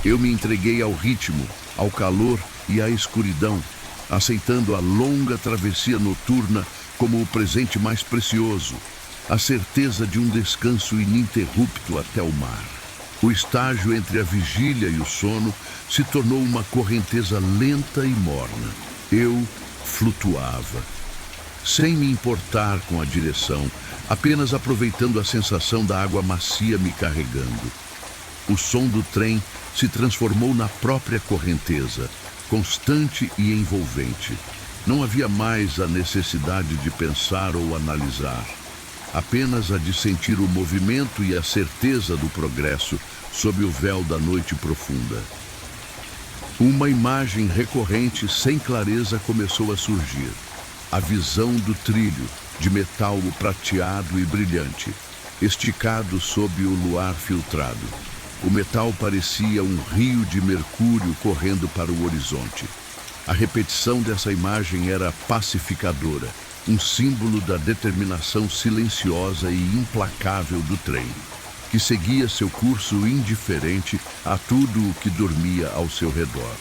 Eu me entreguei ao ritmo, ao calor e à escuridão, aceitando a longa travessia noturna como o presente mais precioso, a certeza de um descanso ininterrupto até o mar. O estágio entre a vigília e o sono se tornou uma correnteza lenta e morna. Eu flutuava, sem me importar com a direção, apenas aproveitando a sensação da água macia me carregando. O som do trem se transformou na própria correnteza, constante e envolvente. Não havia mais a necessidade de pensar ou analisar, apenas a de sentir o movimento e a certeza do progresso sob o véu da noite profunda. Uma imagem recorrente sem clareza começou a surgir. A visão do trilho, de metal prateado e brilhante, esticado sob o luar filtrado. O metal parecia um rio de mercúrio correndo para o horizonte. A repetição dessa imagem era pacificadora, um símbolo da determinação silenciosa e implacável do trem, que seguia seu curso indiferente a tudo o que dormia ao seu redor.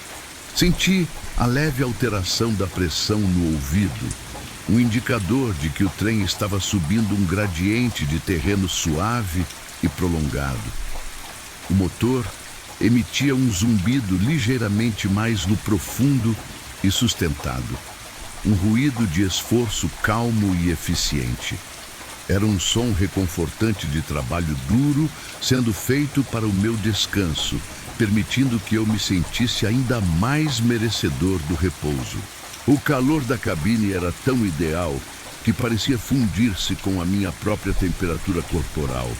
Senti a leve alteração da pressão no ouvido, um indicador de que o trem estava subindo um gradiente de terreno suave e prolongado. O motor emitia um zumbido ligeiramente mais no profundo e sustentado, um ruído de esforço calmo e eficiente. Era um som reconfortante de trabalho duro sendo feito para o meu descanso, permitindo que eu me sentisse ainda mais merecedor do repouso. O calor da cabine era tão ideal que parecia fundir-se com a minha própria temperatura corporal.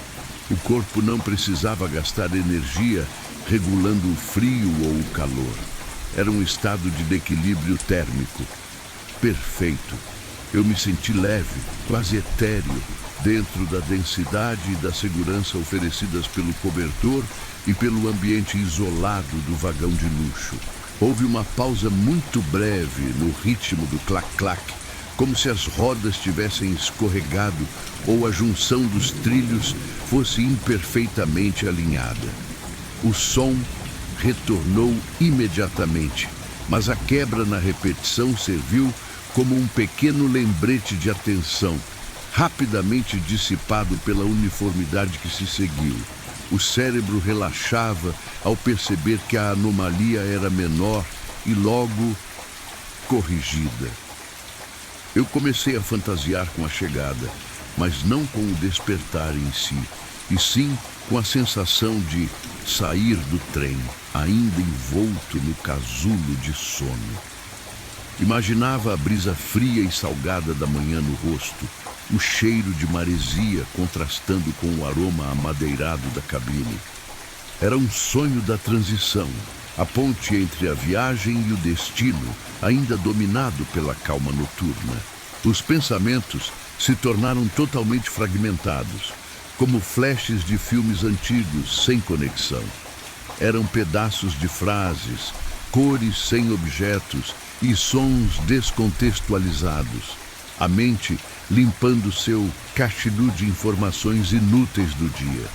O corpo não precisava gastar energia regulando o frio ou o calor. Era um estado de equilíbrio térmico. Perfeito. Eu me senti leve, quase etéreo, dentro da densidade e da segurança oferecidas pelo cobertor e pelo ambiente isolado do vagão de luxo. Houve uma pausa muito breve no ritmo do clac-clac, como se as rodas tivessem escorregado ou a junção dos trilhos fosse imperfeitamente alinhada. O som retornou imediatamente, mas a quebra na repetição serviu como um pequeno lembrete de atenção, rapidamente dissipado pela uniformidade que se seguiu. O cérebro relaxava ao perceber que a anomalia era menor e logo corrigida. Eu comecei a fantasiar com a chegada, mas não com o despertar em si. e sim com a sensação de sair do trem, ainda envolto no casulo de sono. Imaginava a brisa fria e salgada da manhã no rosto, o cheiro de maresia contrastando com o aroma amadeirado da cabine. Era um sonho da transição, a ponte entre a viagem e o destino, ainda dominado pela calma noturna. Os pensamentos se tornaram totalmente fragmentados, como flashes de filmes antigos sem conexão. Eram pedaços de frases, cores sem objetos e sons descontextualizados. A mente limpando seu cachidu de informações inúteis do dia.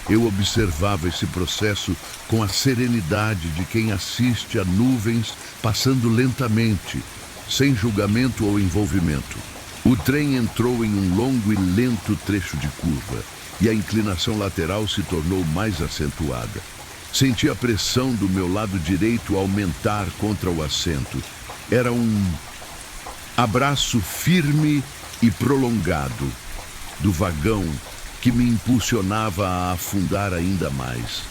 Eu observava esse processo com a serenidade de quem assiste a nuvens passando lentamente, sem julgamento ou envolvimento. O trem entrou em um longo e lento trecho de curva, e a inclinação lateral se tornou mais acentuada. Senti a pressão do meu lado direito aumentar contra o assento. Era um abraço firme e prolongado do vagão que me impulsionava a afundar ainda mais.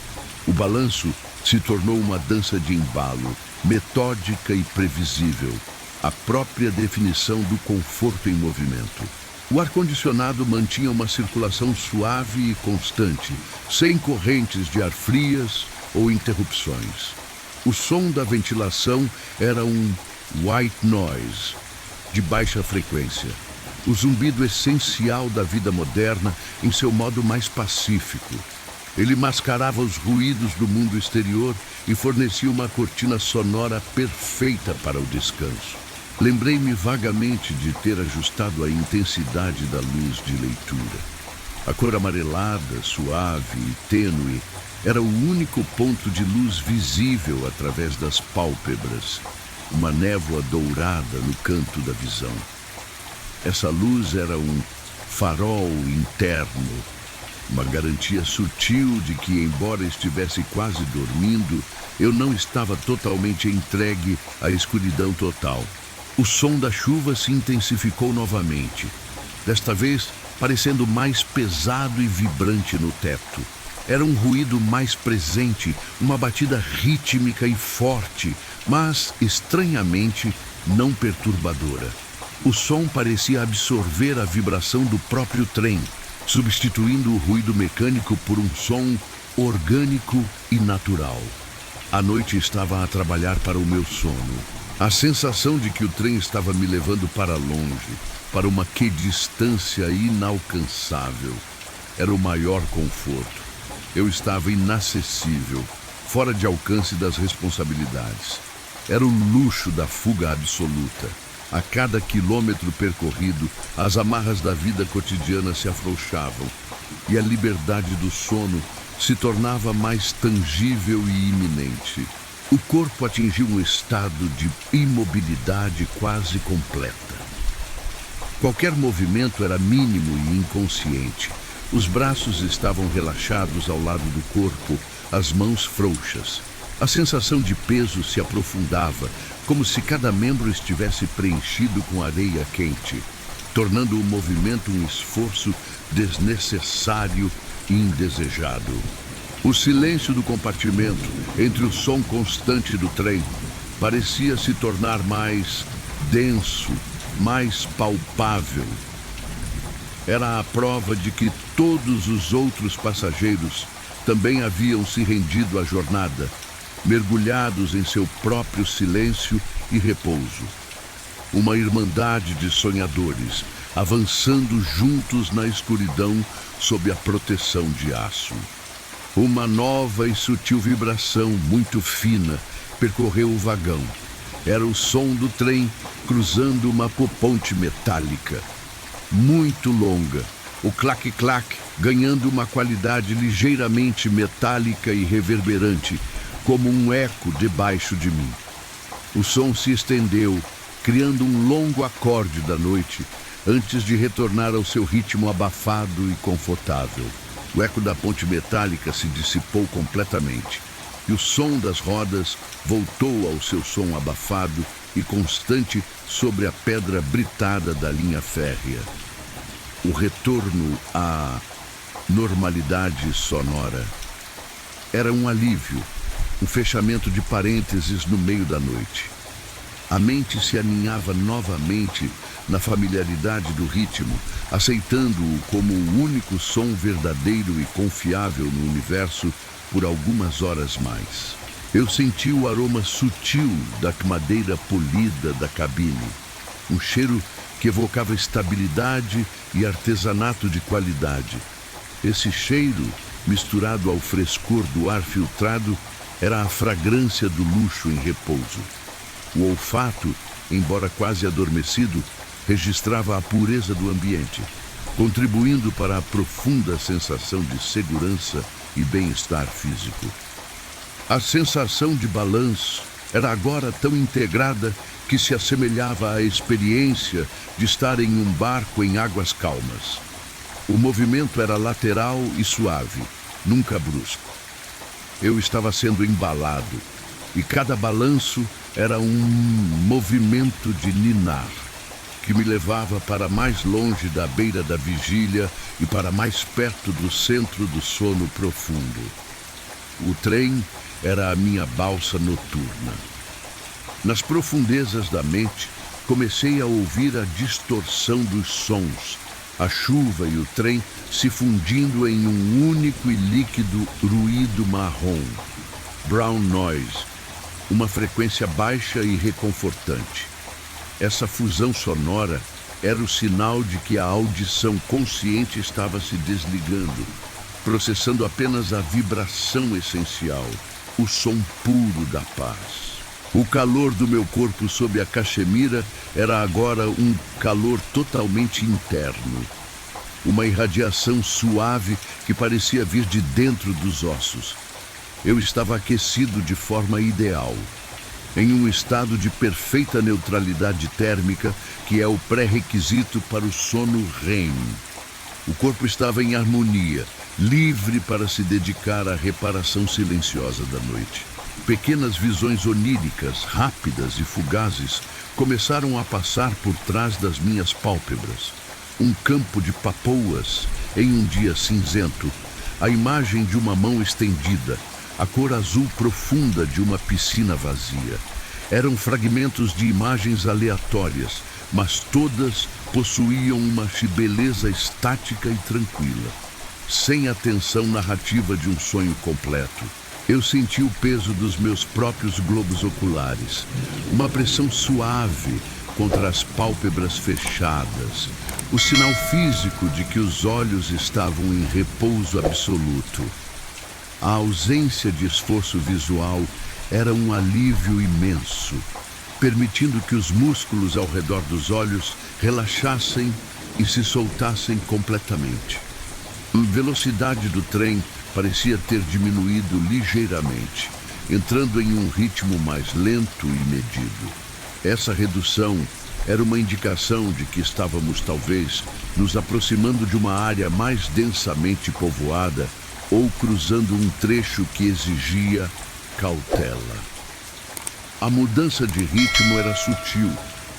O balanço se tornou uma dança de embalo, metódica e previsível, a própria definição do conforto em movimento. O ar-condicionado mantinha uma circulação suave e constante, sem correntes de ar frias ou interrupções. O som da ventilação era um white noise, de baixa frequência. O zumbido essencial da vida moderna em seu modo mais pacífico. Ele mascarava os ruídos do mundo exterior e fornecia uma cortina sonora perfeita para o descanso. Lembrei-me vagamente de ter ajustado a intensidade da luz de leitura. A cor amarelada, suave e tênue era o único ponto de luz visível através das pálpebras, uma névoa dourada no canto da visão. Essa luz era um farol interno, uma garantia sutil de que, embora estivesse quase dormindo, eu não estava totalmente entregue à escuridão total. O som da chuva se intensificou novamente, desta vez parecendo mais pesado e vibrante no teto. Era um ruído mais presente, uma batida rítmica e forte, mas, estranhamente, não perturbadora. O som parecia absorver a vibração do próprio trem, substituindo o ruído mecânico por um som orgânico e natural. A noite estava a trabalhar para o meu sono. A sensação de que o trem estava me levando para longe, para uma distância inalcançável, era o maior conforto. Eu estava inacessível, fora de alcance das responsabilidades. Era o luxo da fuga absoluta. A cada quilômetro percorrido, as amarras da vida cotidiana se afrouxavam e a liberdade do sono se tornava mais tangível e iminente. O corpo atingiu um estado de imobilidade quase completa. Qualquer movimento era mínimo e inconsciente. Os braços estavam relaxados ao lado do corpo, as mãos frouxas. A sensação de peso se aprofundava, como se cada membro estivesse preenchido com areia quente, tornando o movimento um esforço desnecessário e indesejado. O silêncio do compartimento, entre o som constante do trem, parecia se tornar mais denso, mais palpável. Era a prova de que todos os outros passageiros também haviam se rendido à jornada, mergulhados em seu próprio silêncio e repouso. Uma irmandade de sonhadores, avançando juntos na escuridão sob a proteção de aço. Uma nova e sutil vibração muito fina percorreu o vagão. Era o som do trem cruzando uma ponte metálica, muito longa, o clac-clac ganhando uma qualidade ligeiramente metálica e reverberante, como um eco debaixo de mim. O som se estendeu, criando um longo acorde da noite, antes de retornar ao seu ritmo abafado e confortável. O eco da ponte metálica se dissipou completamente, e o som das rodas voltou ao seu som abafado e constante sobre a pedra britada da linha férrea. O retorno à normalidade sonora. Era um alívio, um fechamento de parênteses no meio da noite. A mente se aninhava novamente na familiaridade do ritmo, aceitando-o como o único som verdadeiro e confiável no universo por algumas horas mais. Eu senti o aroma sutil da madeira polida da cabine, um cheiro que evocava estabilidade e artesanato de qualidade. Esse cheiro, misturado ao frescor do ar filtrado, era a fragrância do luxo em repouso. O olfato, embora quase adormecido, registrava a pureza do ambiente, contribuindo para a profunda sensação de segurança e bem-estar físico. A sensação de balanço era agora tão integrada que se assemelhava à experiência de estar em um barco em águas calmas. O movimento era lateral e suave, nunca brusco. Eu estava sendo embalado, e cada balanço era um movimento de ninar, que me levava para mais longe da beira da vigília e para mais perto do centro do sono profundo. O trem era a minha balsa noturna. Nas profundezas da mente, comecei a ouvir a distorção dos sons, a chuva e o trem se fundindo em um único e líquido ruído marrom, brown noise, uma frequência baixa e reconfortante. Essa fusão sonora era o sinal de que a audição consciente estava se desligando, processando apenas a vibração essencial, o som puro da paz. O calor do meu corpo sob a cachemira era agora um calor totalmente interno. Uma irradiação suave que parecia vir de dentro dos ossos. Eu estava aquecido de forma ideal, em um estado de perfeita neutralidade térmica, que é o pré-requisito para o sono REM. O corpo estava em harmonia, livre para se dedicar à reparação silenciosa da noite. Pequenas visões oníricas, rápidas e fugazes, começaram a passar por trás das minhas pálpebras. Um campo de papoas em um dia cinzento, a imagem de uma mão estendida, a cor azul profunda de uma piscina vazia. Eram fragmentos de imagens aleatórias, mas todas possuíam uma beleza estática e tranquila, sem a tensão narrativa de um sonho completo. Eu senti o peso dos meus próprios globos oculares, uma pressão suave contra as pálpebras fechadas, o sinal físico de que os olhos estavam em repouso absoluto. A ausência de esforço visual era um alívio imenso, permitindo que os músculos ao redor dos olhos relaxassem e se soltassem completamente. A velocidade do trem parecia ter diminuído ligeiramente, entrando em um ritmo mais lento e medido. Essa redução era uma indicação de que estávamos talvez nos aproximando de uma área mais densamente povoada ou cruzando um trecho que exigia cautela. A mudança de ritmo era sutil,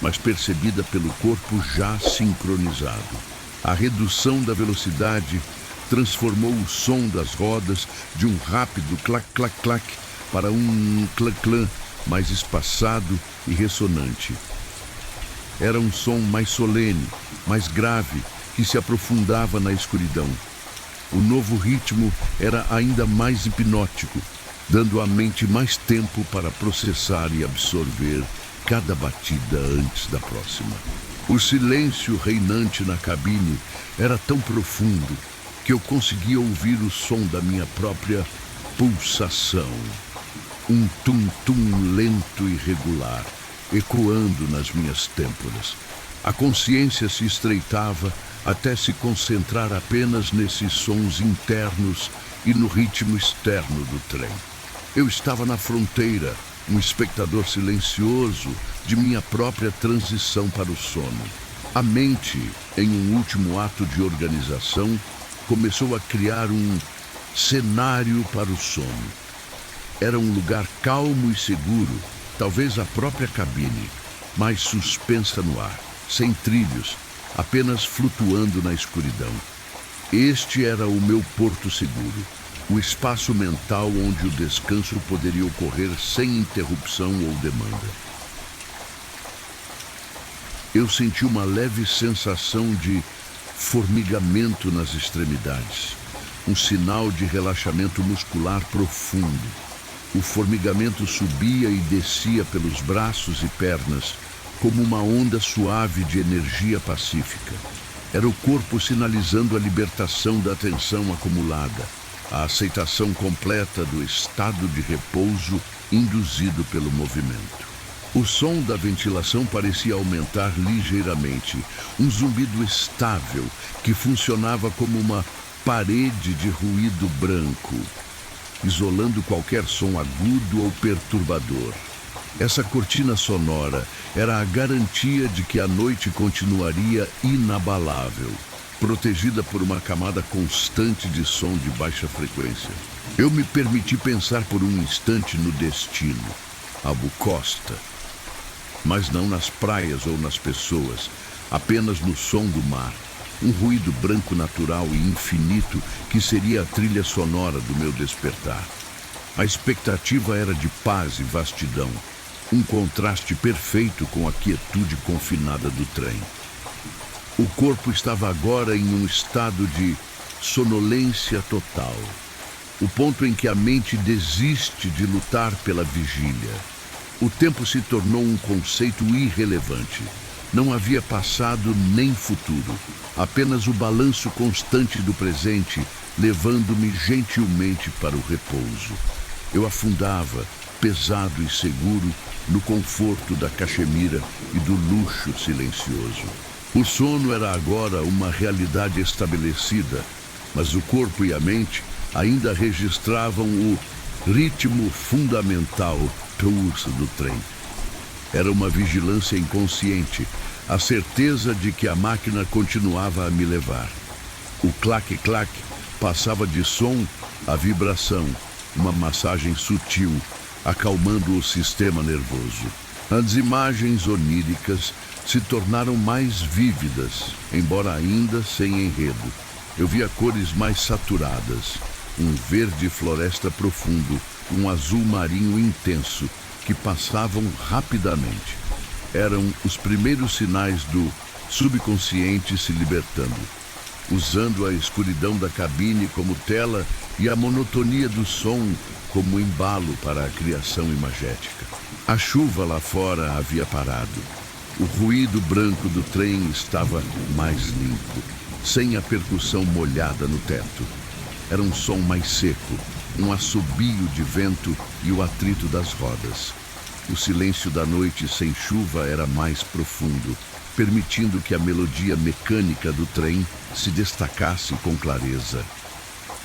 mas percebida pelo corpo já sincronizado. A redução da velocidade transformou o som das rodas de um rápido clac-clac-clac para um clã-clã mais espaçado e ressonante. Era um som mais solene, mais grave, que se aprofundava na escuridão. O novo ritmo era ainda mais hipnótico, dando à mente mais tempo para processar e absorver cada batida antes da próxima. O silêncio reinante na cabine era tão profundo que eu conseguia ouvir o som da minha própria pulsação. Um tum-tum lento e regular, ecoando nas minhas têmporas. A consciência se estreitava até se concentrar apenas nesses sons internos e no ritmo externo do trem. Eu estava na fronteira, um espectador silencioso de minha própria transição para o sono. A mente, em um último ato de organização, começou a criar um cenário para o sono. Era um lugar calmo e seguro, talvez a própria cabine, mas suspensa no ar, sem trilhos, apenas flutuando na escuridão. Este era o meu porto seguro, o espaço mental onde o descanso poderia ocorrer sem interrupção ou demanda. Eu senti uma leve sensação de formigamento nas extremidades, um sinal de relaxamento muscular profundo. O formigamento subia e descia pelos braços e pernas como uma onda suave de energia pacífica. Era o corpo sinalizando a libertação da tensão acumulada, a aceitação completa do estado de repouso induzido pelo movimento. O som da ventilação parecia aumentar ligeiramente, um zumbido estável que funcionava como uma parede de ruído branco, isolando qualquer som agudo ou perturbador. Essa cortina sonora era a garantia de que a noite continuaria inabalável, protegida por uma camada constante de som de baixa frequência. Eu me permiti pensar por um instante no destino, Abu Costa, mas não nas praias ou nas pessoas, apenas no som do mar, um ruído branco natural e infinito que seria a trilha sonora do meu despertar. A expectativa era de paz e vastidão, um contraste perfeito com a quietude confinada do trem. O corpo estava agora em um estado de sonolência total, o ponto em que a mente desiste de lutar pela vigília. O tempo se tornou um conceito irrelevante. Não havia passado nem futuro, apenas o balanço constante do presente, levando-me gentilmente para o repouso. Eu afundava, pesado e seguro, no conforto da cachemira e do luxo silencioso. O sono era agora uma realidade estabelecida, mas o corpo e a mente ainda registravam o ritmo fundamental pulso do trem. Era uma vigilância inconsciente, a certeza de que a máquina continuava a me levar. O clac-clac passava de som a vibração, uma massagem sutil, acalmando o sistema nervoso. As imagens oníricas se tornaram mais vívidas, embora ainda sem enredo. Eu via cores mais saturadas, um verde floresta profundo, um azul marinho intenso, que passavam rapidamente. Eram os primeiros sinais do subconsciente se libertando, usando a escuridão da cabine como tela e a monotonia do som como embalo para a criação imagética. A chuva lá fora havia parado. O ruído branco do trem estava mais limpo, sem a percussão molhada no teto. Era um som mais seco, um assobio de vento e o atrito das rodas. O silêncio da noite sem chuva era mais profundo, permitindo que a melodia mecânica do trem se destacasse com clareza.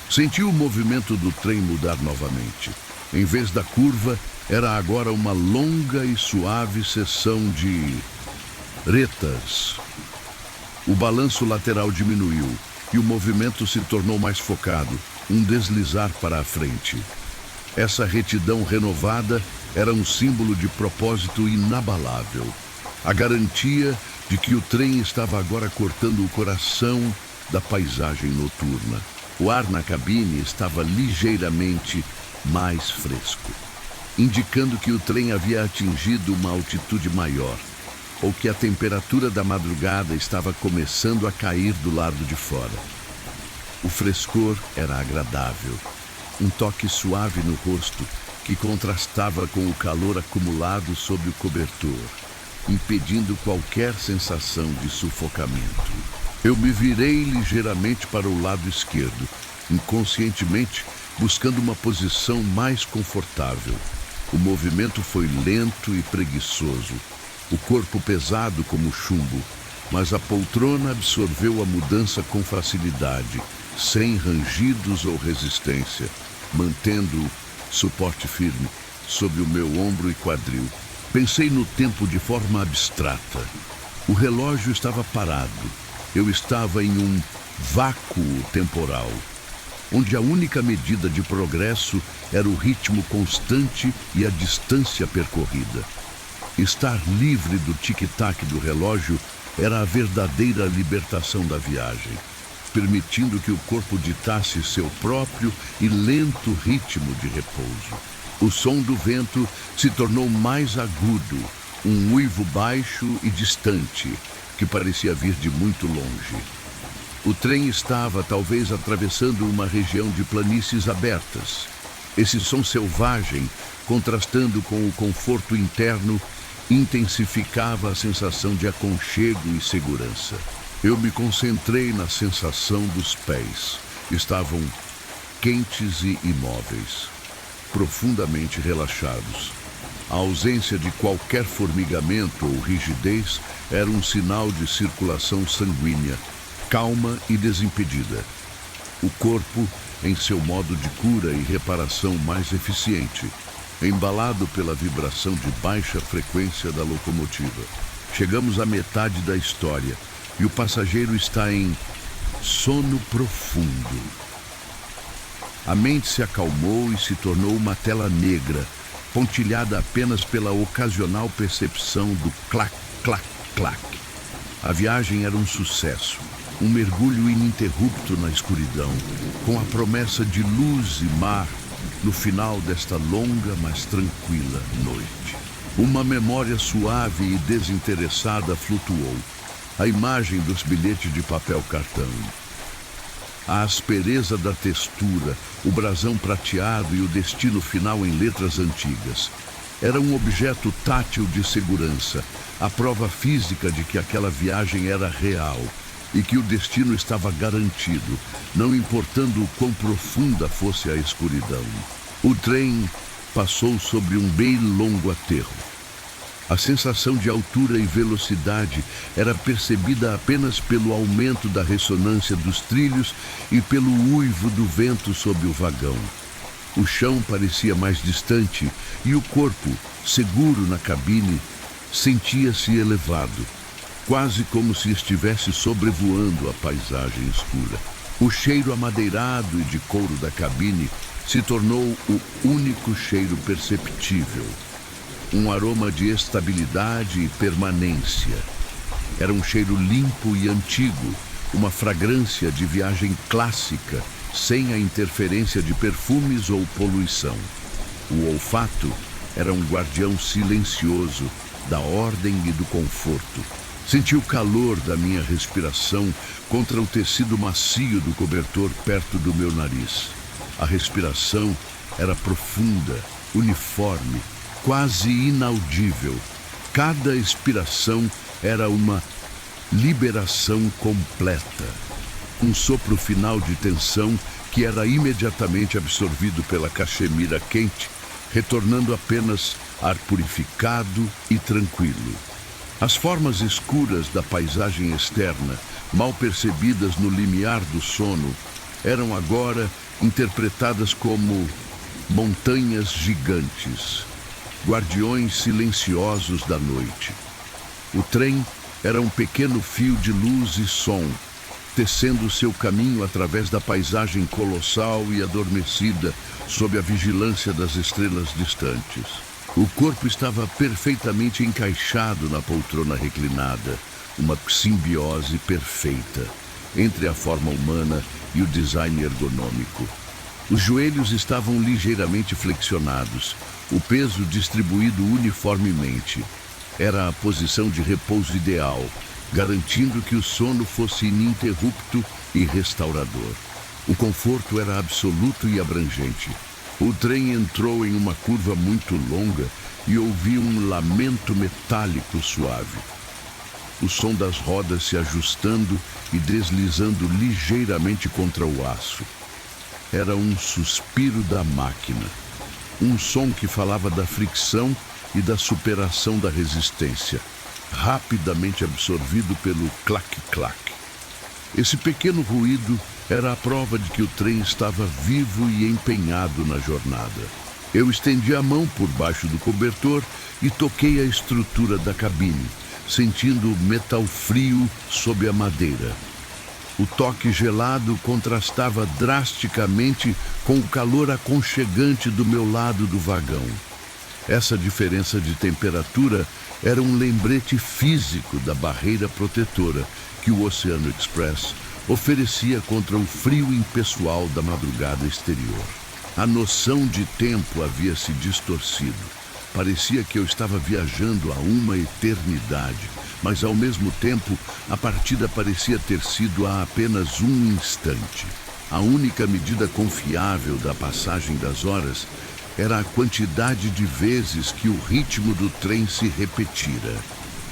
Senti o movimento do trem mudar novamente. Em vez da curva, era agora uma longa e suave seção de retas. O balanço lateral diminuiu e o movimento se tornou mais focado, um deslizar para a frente. Essa retidão renovada era um símbolo de propósito inabalável, a garantia de que o trem estava agora cortando o coração da paisagem noturna. O ar na cabine estava ligeiramente mais fresco, indicando que o trem havia atingido uma altitude maior, ou que a temperatura da madrugada estava começando a cair do lado de fora. O frescor era agradável, um toque suave no rosto que contrastava com o calor acumulado sob o cobertor, impedindo qualquer sensação de sufocamento. Eu me virei ligeiramente para o lado esquerdo, inconscientemente buscando uma posição mais confortável. O movimento foi lento e preguiçoso, o corpo pesado como chumbo, mas a poltrona absorveu a mudança com facilidade, sem rangidos ou resistência, mantendo suporte firme sobre o meu ombro e quadril. Pensei no tempo de forma abstrata. O relógio estava parado. Eu estava em um vácuo temporal, onde a única medida de progresso era o ritmo constante e a distância percorrida. Estar livre do tic-tac do relógio era a verdadeira libertação da viagem. permitindo que o corpo ditasse seu próprio e lento ritmo de repouso. O som do vento se tornou mais agudo, um uivo baixo e distante, que parecia vir de muito longe. O trem estava talvez atravessando uma região de planícies abertas. Esse som selvagem, contrastando com o conforto interno, intensificava a sensação de aconchego e segurança. Eu me concentrei na sensação dos pés. Estavam quentes e imóveis, profundamente relaxados. A ausência de qualquer formigamento ou rigidez era um sinal de circulação sanguínea, calma e desimpedida. O corpo em seu modo de cura e reparação mais eficiente, embalado pela vibração de baixa frequência da locomotiva. Chegamos à metade da história e o passageiro está em sono profundo. A mente se acalmou e se tornou uma tela negra, pontilhada apenas pela ocasional percepção do clac, clac, clac. A viagem era um sucesso, um mergulho ininterrupto na escuridão, com a promessa de luz e mar no final desta longa, mas tranquila noite. Uma memória suave e desinteressada flutuou, a imagem dos bilhetes de papel cartão. A aspereza da textura, o brasão prateado e o destino final em letras antigas. Era um objeto tátil de segurança, a prova física de que aquela viagem era real e que o destino estava garantido, não importando o quão profunda fosse a escuridão. O trem passou sobre um bem longo aterro. A sensação de altura e velocidade era percebida apenas pelo aumento da ressonância dos trilhos e pelo uivo do vento sob o vagão. O chão parecia mais distante e o corpo, seguro na cabine, sentia-se elevado, quase como se estivesse sobrevoando a paisagem escura. O cheiro amadeirado e de couro da cabine se tornou o único cheiro perceptível. Um aroma de estabilidade e permanência. Era um cheiro limpo e antigo, uma fragrância de viagem clássica, sem a interferência de perfumes ou poluição. O olfato era um guardião silencioso da ordem e do conforto. Senti o calor da minha respiração contra o tecido macio do cobertor perto do meu nariz. A respiração era profunda, uniforme, quase inaudível. Cada expiração era uma liberação completa. Um sopro final de tensão que era imediatamente absorvido pela cachemira quente, retornando apenas ar purificado e tranquilo. As formas escuras da paisagem externa, mal percebidas no limiar do sono, eram agora interpretadas como montanhas gigantes, guardiões silenciosos da noite. O trem era um pequeno fio de luz e som, tecendo seu caminho através da paisagem colossal e adormecida sob a vigilância das estrelas distantes. O corpo estava perfeitamente encaixado na poltrona reclinada, uma simbiose perfeita entre a forma humana e o design ergonômico. Os joelhos estavam ligeiramente flexionados, o peso distribuído uniformemente. Era a posição de repouso ideal, garantindo que o sono fosse ininterrupto e restaurador. O conforto era absoluto e abrangente. O trem entrou em uma curva muito longa e ouvi um lamento metálico suave. O som das rodas se ajustando e deslizando ligeiramente contra o aço. Era um suspiro da máquina. Um som que falava da fricção e da superação da resistência, rapidamente absorvido pelo clac-clac. Esse pequeno ruído era a prova de que o trem estava vivo e empenhado na jornada. Eu estendi a mão por baixo do cobertor e toquei a estrutura da cabine, sentindo o metal frio sob a madeira. O toque gelado contrastava drasticamente com o calor aconchegante do meu lado do vagão. Essa diferença de temperatura era um lembrete físico da barreira protetora que o Oceano Express oferecia contra o frio impessoal da madrugada exterior. A noção de tempo havia se distorcido. Parecia que eu estava viajando a uma eternidade, mas ao mesmo tempo a partida parecia ter sido há apenas um instante. A única medida confiável da passagem das horas era a quantidade de vezes que o ritmo do trem se repetira.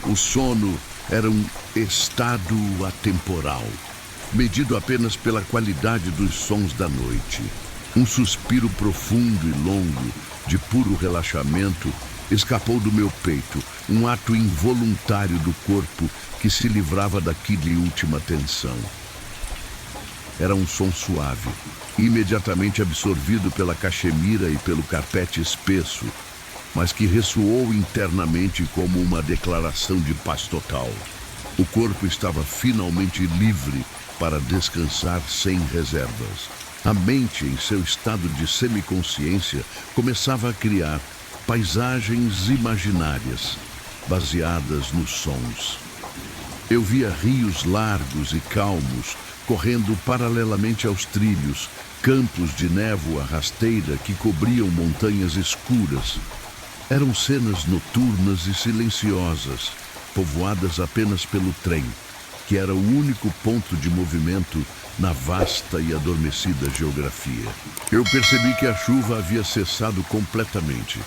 O sono era um estado atemporal, medido apenas pela qualidade dos sons da noite. Um suspiro profundo e longo, de puro relaxamento, escapou do meu peito, um ato involuntário do corpo que se livrava daquele última tensão. Era um som suave, imediatamente absorvido pela cachemira e pelo carpete espesso, mas que ressoou internamente como uma declaração de paz total. O corpo estava finalmente livre para descansar sem reservas. A mente, em seu estado de semiconsciência, começava a criar paisagens imaginárias, baseadas nos sons. Eu via rios largos e calmos correndo paralelamente aos trilhos, campos de névoa rasteira que cobriam montanhas escuras. Eram cenas noturnas e silenciosas, povoadas apenas pelo trem, que era o único ponto de movimento na vasta e adormecida geografia. Eu percebi que a chuva havia cessado completamente,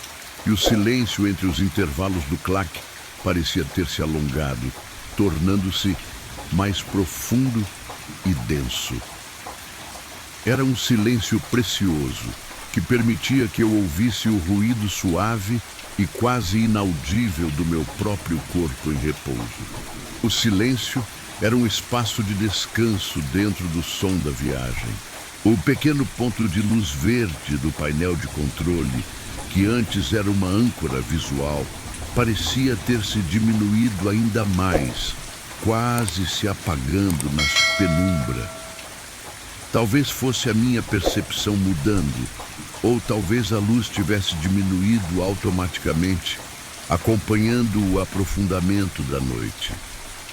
e o silêncio entre os intervalos do claque parecia ter se alongado, tornando-se mais profundo e denso. Era um silêncio precioso, que permitia que eu ouvisse o ruído suave e quase inaudível do meu próprio corpo em repouso. O silêncio era um espaço de descanso dentro do som da viagem. O pequeno ponto de luz verde do painel de controle, que antes era uma âncora visual, parecia ter se diminuído ainda mais, quase se apagando na penumbra. Talvez fosse a minha percepção mudando, ou talvez a luz tivesse diminuído automaticamente, acompanhando o aprofundamento da noite.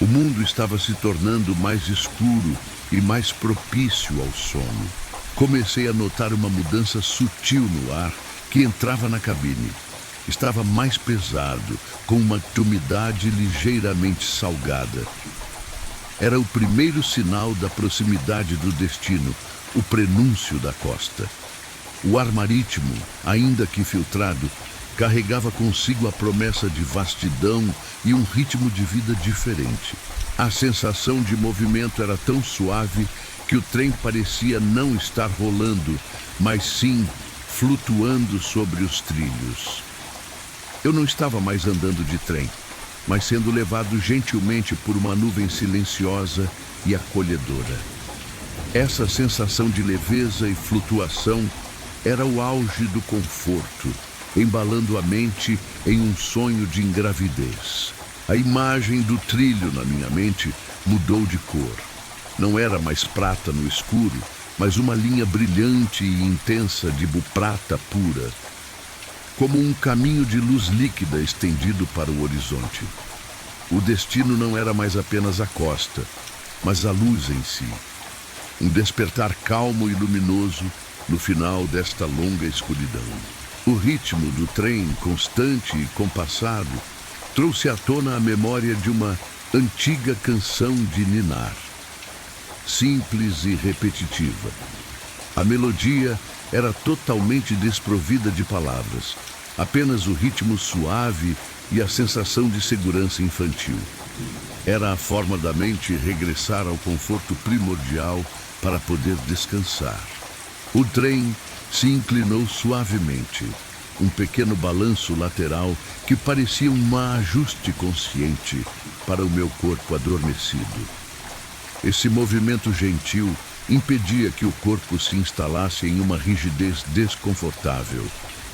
O mundo estava se tornando mais escuro e mais propício ao sono. Comecei a notar uma mudança sutil no ar que entrava na cabine. Estava mais pesado, com uma umidade ligeiramente salgada. Era o primeiro sinal da proximidade do destino, o prenúncio da costa. O ar marítimo, ainda que filtrado, carregava consigo a promessa de vastidão e um ritmo de vida diferente. A sensação de movimento era tão suave que o trem parecia não estar rolando, mas sim flutuando sobre os trilhos. Eu não estava mais andando de trem, mas sendo levado gentilmente por uma nuvem silenciosa e acolhedora. Essa sensação de leveza e flutuação era o auge do conforto, embalando a mente em um sonho de ingravidez. A imagem do trilho na minha mente mudou de cor. Não era mais prata no escuro, mas uma linha brilhante e intensa de prata pura, como um caminho de luz líquida estendido para o horizonte. O destino não era mais apenas a costa, mas a luz em si. Um despertar calmo e luminoso no final desta longa escuridão. O ritmo do trem, constante e compassado, trouxe à tona a memória de uma antiga canção de ninar. Simples e repetitiva. A melodia era totalmente desprovida de palavras, apenas o ritmo suave e a sensação de segurança infantil. Era a forma da mente regressar ao conforto primordial para poder descansar. O trem se inclinou suavemente, um pequeno balanço lateral que parecia um ajuste consciente para o meu corpo adormecido. Esse movimento gentil impedia que o corpo se instalasse em uma rigidez desconfortável,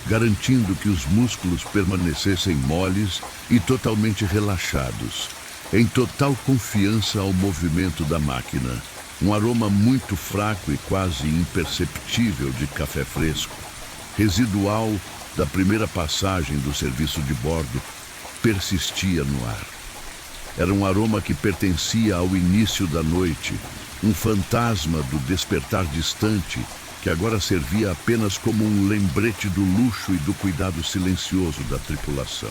garantindo que os músculos permanecessem moles e totalmente relaxados, em total confiança ao movimento da máquina. Um aroma muito fraco e quase imperceptível de café fresco, residual da primeira passagem do serviço de bordo, persistia no ar. Era um aroma que pertencia ao início da noite, um fantasma do despertar distante que agora servia apenas como um lembrete do luxo e do cuidado silencioso da tripulação.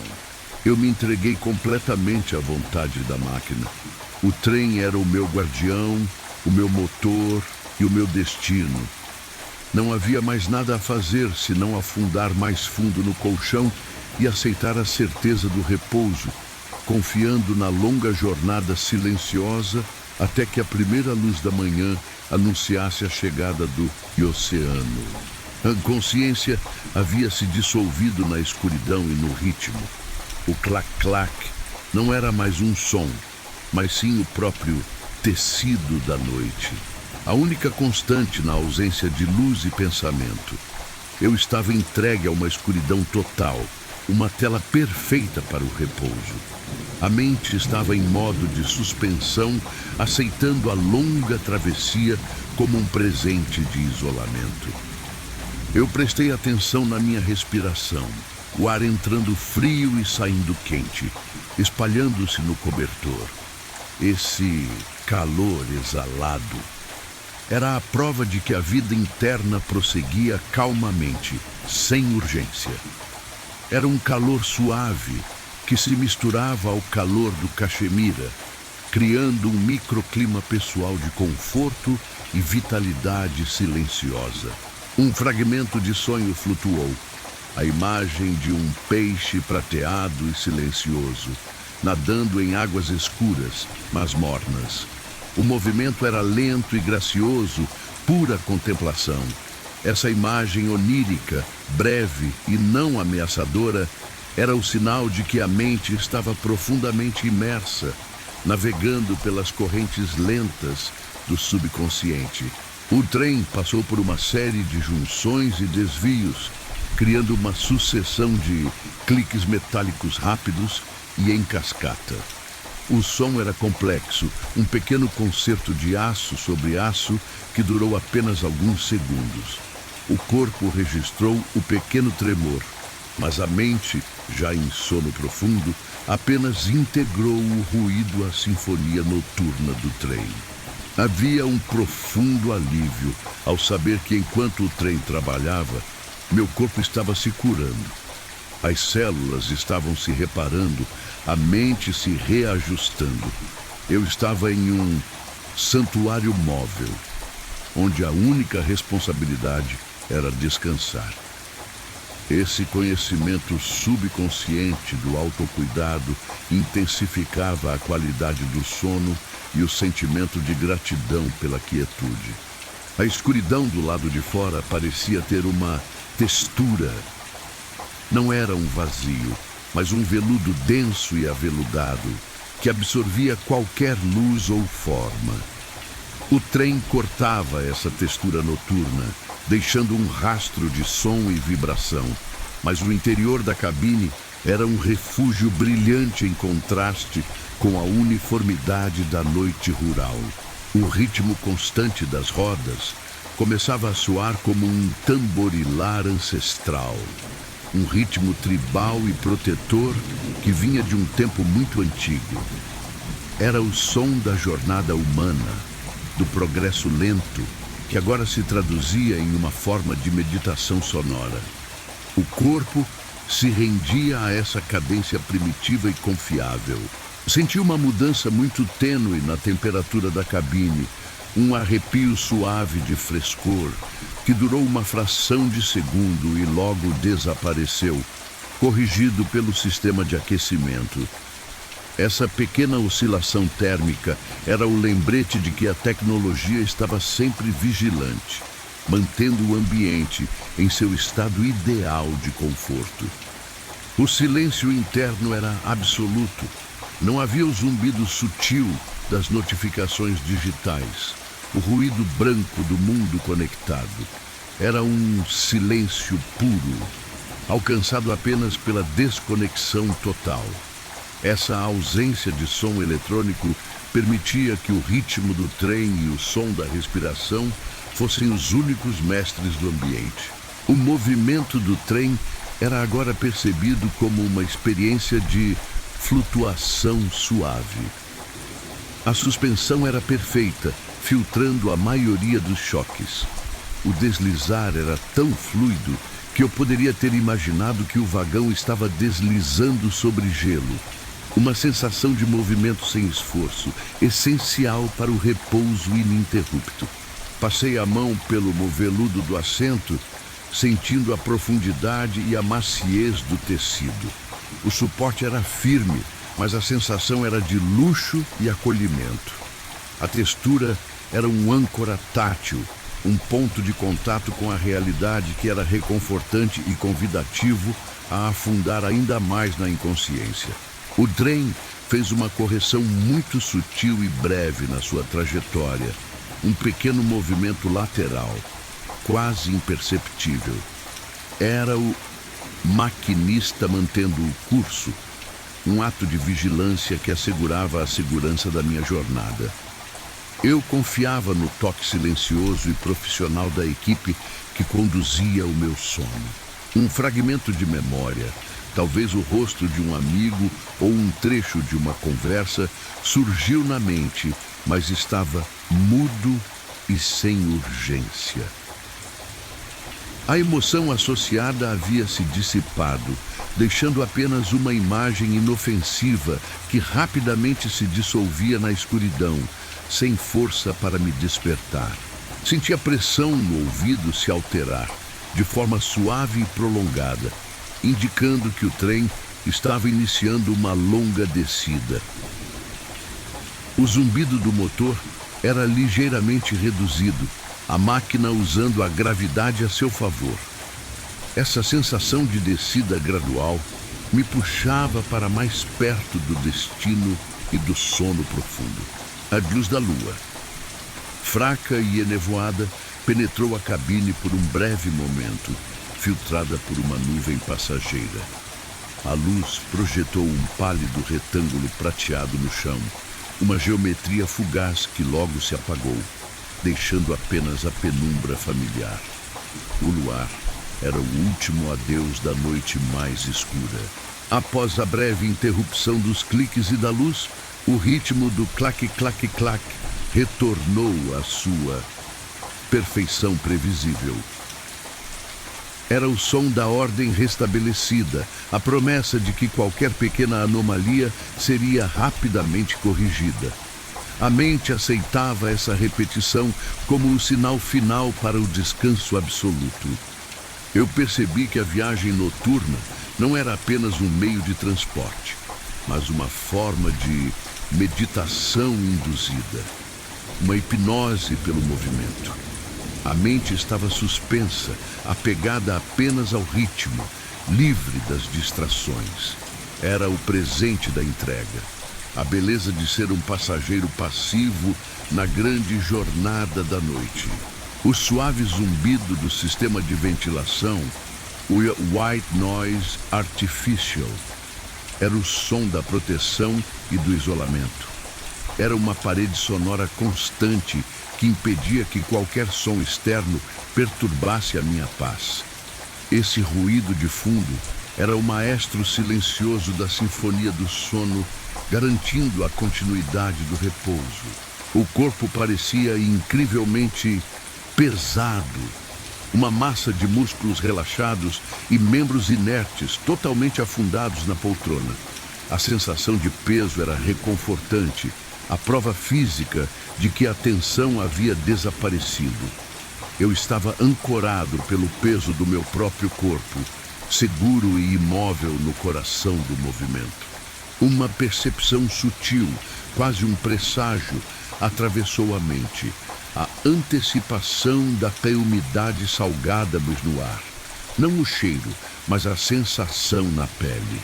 Eu me entreguei completamente à vontade da máquina. O trem era o meu guardião, o meu motor e o meu destino. Não havia mais nada a fazer senão afundar mais fundo no colchão e aceitar a certeza do repouso, confiando na longa jornada silenciosa até que a primeira luz da manhã anunciasse a chegada do oceano. A consciência havia se dissolvido na escuridão e no ritmo. O clac-clac não era mais um som, mas sim o próprio tecido da noite. A única constante na ausência de luz e pensamento. Eu estava entregue a uma escuridão total, uma tela perfeita para o repouso. A mente estava em modo de suspensão, aceitando a longa travessia como um presente de isolamento. Eu prestei atenção na minha respiração, o ar entrando frio e saindo quente, espalhando-se no cobertor. Esse calor exalado era a prova de que a vida interna prosseguia calmamente, sem urgência. Era um calor suave que se misturava ao calor do Caxemira, criando um microclima pessoal de conforto e vitalidade silenciosa. Um fragmento de sonho flutuou, a imagem de um peixe prateado e silencioso, nadando em águas escuras, mas mornas. O movimento era lento e gracioso, pura contemplação. Essa imagem onírica, breve e não ameaçadora, era o sinal de que a mente estava profundamente imersa, navegando pelas correntes lentas do subconsciente. O trem passou por uma série de junções e desvios, criando uma sucessão de cliques metálicos rápidos e em cascata. O som era complexo, um pequeno concerto de aço sobre aço que durou apenas alguns segundos. O corpo registrou o pequeno tremor, mas a mente, já em sono profundo, apenas integrou o ruído à sinfonia noturna do trem. Havia um profundo alívio ao saber que enquanto o trem trabalhava, meu corpo estava se curando. As células estavam se reparando, a mente se reajustando. Eu estava em um santuário móvel, onde a única responsabilidade era descansar. Esse conhecimento subconsciente do autocuidado intensificava a qualidade do sono e o sentimento de gratidão pela quietude. A escuridão do lado de fora parecia ter uma textura. Não era um vazio, mas um veludo denso e aveludado que absorvia qualquer luz ou forma. O trem cortava essa textura noturna, deixando um rastro de som e vibração, mas o interior da cabine era um refúgio brilhante em contraste com a uniformidade da noite rural. O ritmo constante das rodas começava a soar como um tamborilar ancestral, um ritmo tribal e protetor que vinha de um tempo muito antigo. Era o som da jornada humana, do progresso lento, que agora se traduzia em uma forma de meditação sonora. O corpo se rendia a essa cadência primitiva e confiável. Senti uma mudança muito tênue na temperatura da cabine, um arrepio suave de frescor, que durou uma fração de segundo e logo desapareceu, corrigido pelo sistema de aquecimento. Essa pequena oscilação térmica era o lembrete de que a tecnologia estava sempre vigilante, mantendo o ambiente em seu estado ideal de conforto. O silêncio interno era absoluto. Não havia o zumbido sutil das notificações digitais, o ruído branco do mundo conectado. Era um silêncio puro, alcançado apenas pela desconexão total. Essa ausência de som eletrônico permitia que o ritmo do trem e o som da respiração fossem os únicos mestres do ambiente. O movimento do trem era agora percebido como uma experiência de flutuação suave. A suspensão era perfeita, filtrando a maioria dos choques. O deslizar era tão fluido que eu poderia ter imaginado que o vagão estava deslizando sobre gelo. Uma sensação de movimento sem esforço, essencial para o repouso ininterrupto. Passei a mão pelo veludo do assento, sentindo a profundidade e a maciez do tecido. O suporte era firme, mas a sensação era de luxo e acolhimento. A textura era um âncora tátil, um ponto de contato com a realidade que era reconfortante e convidativo a afundar ainda mais na inconsciência. O trem fez uma correção muito sutil e breve na sua trajetória, um pequeno movimento lateral, quase imperceptível. Era o maquinista mantendo o curso, um ato de vigilância que assegurava a segurança da minha jornada. Eu confiava no toque silencioso e profissional da equipe que conduzia o meu sono. Um fragmento de memória, talvez o rosto de um amigo ou um trecho de uma conversa, surgiu na mente, mas estava mudo e sem urgência. A emoção associada havia se dissipado, deixando apenas uma imagem inofensiva que rapidamente se dissolvia na escuridão, sem força para me despertar. Senti a pressão no ouvido se alterar, de forma suave e prolongada, indicando que o trem estava iniciando uma longa descida. O zumbido do motor era ligeiramente reduzido, a máquina usando a gravidade a seu favor. Essa sensação de descida gradual me puxava para mais perto do destino e do sono profundo. A luz da lua, fraca e enevoada, penetrou a cabine por um breve momento, filtrada por uma nuvem passageira. A luz projetou um pálido retângulo prateado no chão, uma geometria fugaz que logo se apagou, deixando apenas a penumbra familiar. O luar era o último adeus da noite mais escura. Após a breve interrupção dos cliques e da luz, o ritmo do clac-clac-clac retornou à sua perfeição previsível. Era o som da ordem restabelecida, a promessa de que qualquer pequena anomalia seria rapidamente corrigida. A mente aceitava essa repetição como o sinal final para o descanso absoluto. Eu percebi que a viagem noturna não era apenas um meio de transporte, mas uma forma de meditação induzida, uma hipnose pelo movimento. A mente estava suspensa, apegada apenas ao ritmo, livre das distrações. Era o presente da entrega, a beleza de ser um passageiro passivo na grande jornada da noite. O suave zumbido do sistema de ventilação, o White Noise Artificial, era o som da proteção e do isolamento. Era uma parede sonora constante que impedia que qualquer som externo perturbasse a minha paz. Esse ruído de fundo era o maestro silencioso da sinfonia do sono, garantindo a continuidade do repouso. O corpo parecia incrivelmente pesado, uma massa de músculos relaxados e membros inertes, totalmente afundados na poltrona. A sensação de peso era reconfortante, a prova física de que a tensão havia desaparecido. Eu estava ancorado pelo peso do meu próprio corpo, seguro e imóvel no coração do movimento. Uma percepção sutil, quase um presságio, atravessou a mente. A antecipação da umidade salgada no ar. Não o cheiro, mas a sensação na pele.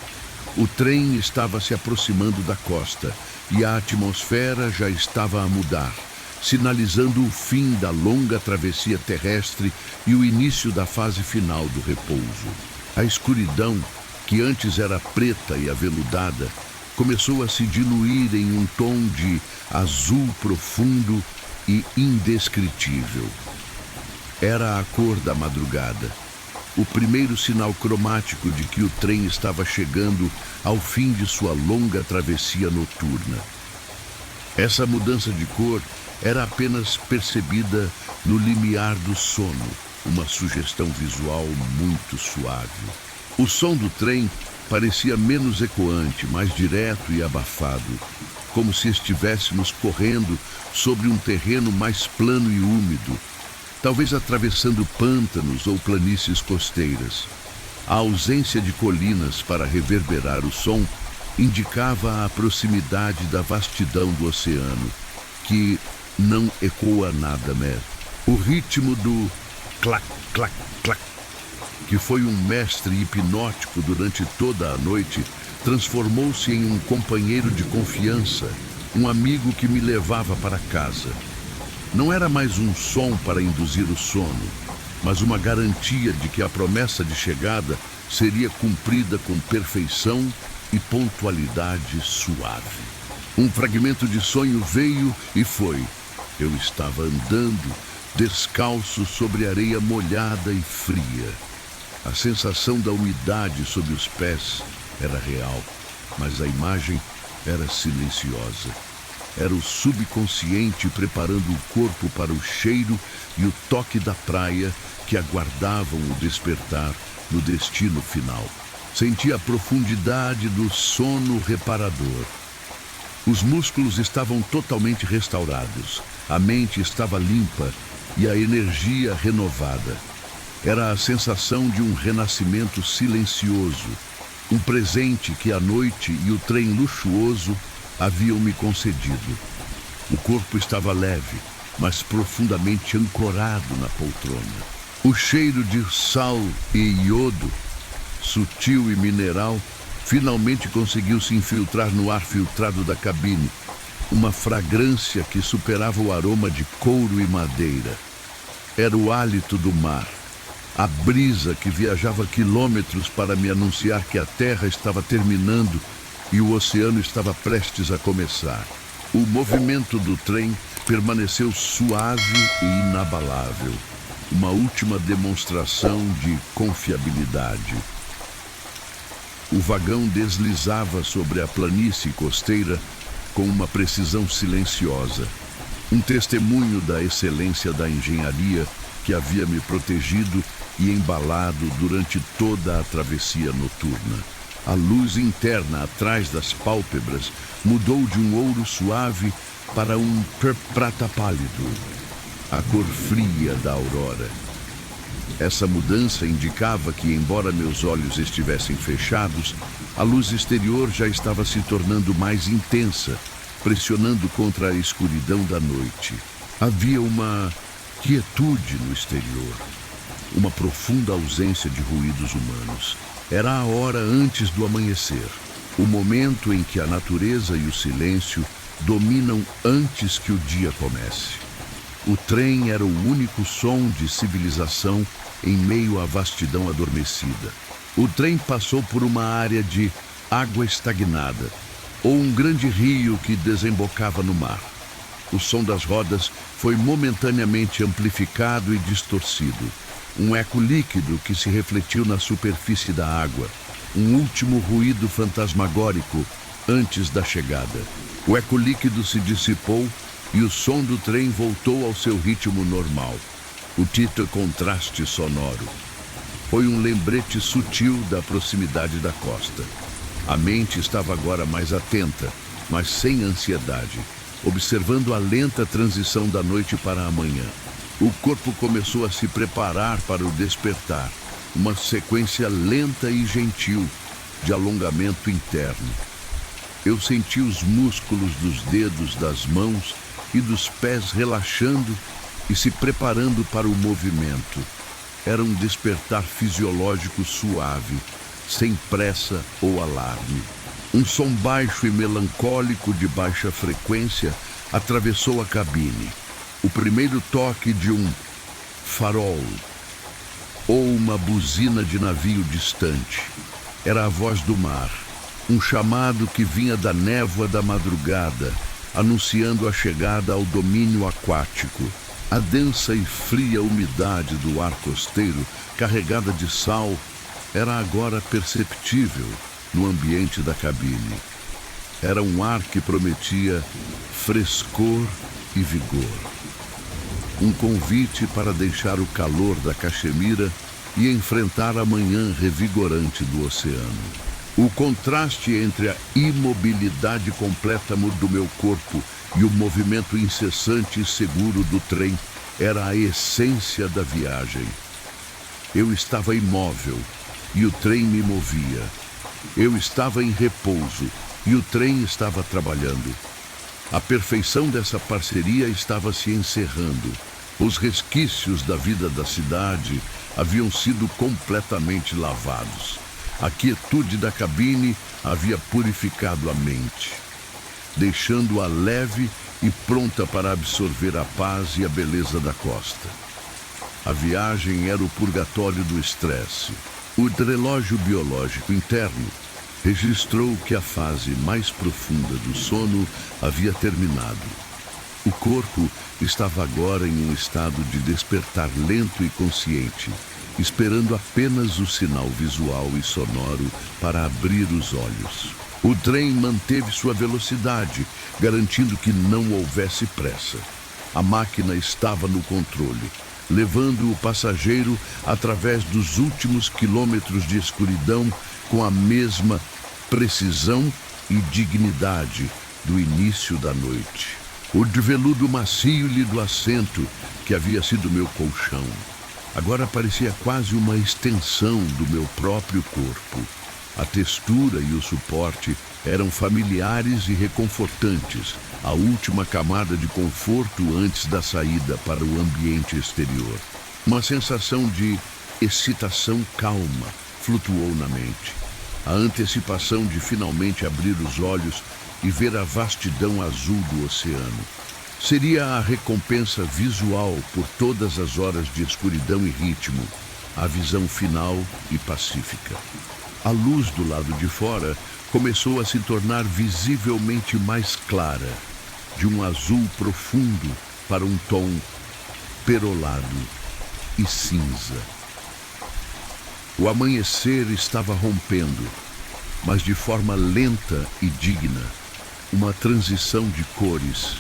O trem estava se aproximando da costa e a atmosfera já estava a mudar, sinalizando o fim da longa travessia terrestre e o início da fase final do repouso. A escuridão, que antes era preta e aveludada, começou a se diluir em um tom de azul profundo e indescritível. Era a cor da madrugada, o primeiro sinal cromático de que o trem estava chegando ao fim de sua longa travessia noturna. Essa mudança de cor era apenas percebida no limiar do sono, uma sugestão visual muito suave. O som do trem parecia menos ecoante, mais direto e abafado, como se estivéssemos correndo sobre um terreno mais plano e úmido, talvez atravessando pântanos ou planícies costeiras. A ausência de colinas para reverberar o som indicava a proximidade da vastidão do oceano, que não ecoa nada, O ritmo do clac, clac, clac, que foi um mestre hipnótico durante toda a noite, transformou-se em um companheiro de confiança, um amigo que me levava para casa. Não era mais um som para induzir o sono, mas uma garantia de que a promessa de chegada seria cumprida com perfeição e pontualidade suave. Um fragmento de sonho veio e foi. Eu estava andando, descalço sobre areia molhada e fria. A sensação da umidade sob os pés era real, mas a imagem era silenciosa. Era o subconsciente preparando o corpo para o cheiro e o toque da praia que aguardavam o despertar no destino final. Senti a profundidade do sono reparador. Os músculos estavam totalmente restaurados, a mente estava limpa e a energia renovada. Era a sensação de um renascimento silencioso, um presente que a noite e o trem luxuoso haviam me concedido. O corpo estava leve, mas profundamente ancorado na poltrona. O cheiro de sal e iodo, sutil e mineral, finalmente conseguiu se infiltrar no ar filtrado da cabine, uma fragrância que superava o aroma de couro e madeira. Era o hálito do mar, a brisa que viajava quilômetros para me anunciar que a terra estava terminando e o oceano estava prestes a começar. O movimento do trem permaneceu suave e inabalável, uma última demonstração de confiabilidade. O vagão deslizava sobre a planície costeira com uma precisão silenciosa, um testemunho da excelência da engenharia que havia me protegido e embalado durante toda a travessia noturna. A luz interna atrás das pálpebras mudou de um ouro suave para um prata pálido, a cor fria da aurora. Essa mudança indicava que, embora meus olhos estivessem fechados, a luz exterior já estava se tornando mais intensa, pressionando contra a escuridão da noite. Havia uma quietude no exterior, uma profunda ausência de ruídos humanos. Era a hora antes do amanhecer, o momento em que a natureza e o silêncio dominam antes que o dia comece. O trem era o único som de civilização em meio à vastidão adormecida. O trem passou por uma área de água estagnada, ou um grande rio que desembocava no mar. O som das rodas foi momentaneamente amplificado e distorcido. Um eco líquido que se refletiu na superfície da água. Um último ruído fantasmagórico antes da chegada. O eco líquido se dissipou e o som do trem voltou ao seu ritmo normal. O título contraste sonoro. Foi um lembrete sutil da proximidade da costa. A mente estava agora mais atenta, mas sem ansiedade, observando a lenta transição da noite para a manhã. O corpo começou a se preparar para o despertar, uma sequência lenta e gentil de alongamento interno. Eu senti os músculos dos dedos das mãos e dos pés relaxando e se preparando para o movimento. Era um despertar fisiológico suave, sem pressa ou alarme. Um som baixo e melancólico de baixa frequência atravessou a cabine. O primeiro toque de um farol ou uma buzina de navio distante. Era a voz do mar, um chamado que vinha da névoa da madrugada, anunciando a chegada ao domínio aquático. A densa e fria umidade do ar costeiro, carregada de sal, era agora perceptível no ambiente da cabine. Era um ar que prometia frescor e vigor. Um convite para deixar o calor da Caxemira e enfrentar a manhã revigorante do oceano. O contraste entre a imobilidade completa do meu corpo e o movimento incessante e seguro do trem era a essência da viagem. Eu estava imóvel e o trem me movia. Eu estava em repouso e o trem estava trabalhando. A perfeição dessa parceria estava se encerrando. Os resquícios da vida da cidade haviam sido completamente lavados. A quietude da cabine havia purificado a mente, deixando-a leve e pronta para absorver a paz e a beleza da costa. A viagem era o purgatório do estresse. O relógio biológico interno registrou que a fase mais profunda do sono havia terminado. O corpo estava agora em um estado de despertar lento e consciente, esperando apenas o sinal visual e sonoro para abrir os olhos. O trem manteve sua velocidade, garantindo que não houvesse pressa. A máquina estava no controle, levando o passageiro através dos últimos quilômetros de escuridão com a mesma precisão e dignidade do início da noite. O de veludo macio do assento, que havia sido meu colchão, agora parecia quase uma extensão do meu próprio corpo. A textura e o suporte eram familiares e reconfortantes, a última camada de conforto antes da saída para o ambiente exterior. Uma sensação de excitação calma flutuou na mente. A antecipação de finalmente abrir os olhos e ver a vastidão azul do oceano. Seria a recompensa visual por todas as horas de escuridão e ritmo, a visão final e pacífica. A luz do lado de fora começou a se tornar visivelmente mais clara, de um azul profundo para um tom perolado e cinza. O amanhecer estava rompendo, mas de forma lenta e digna, uma transição de cores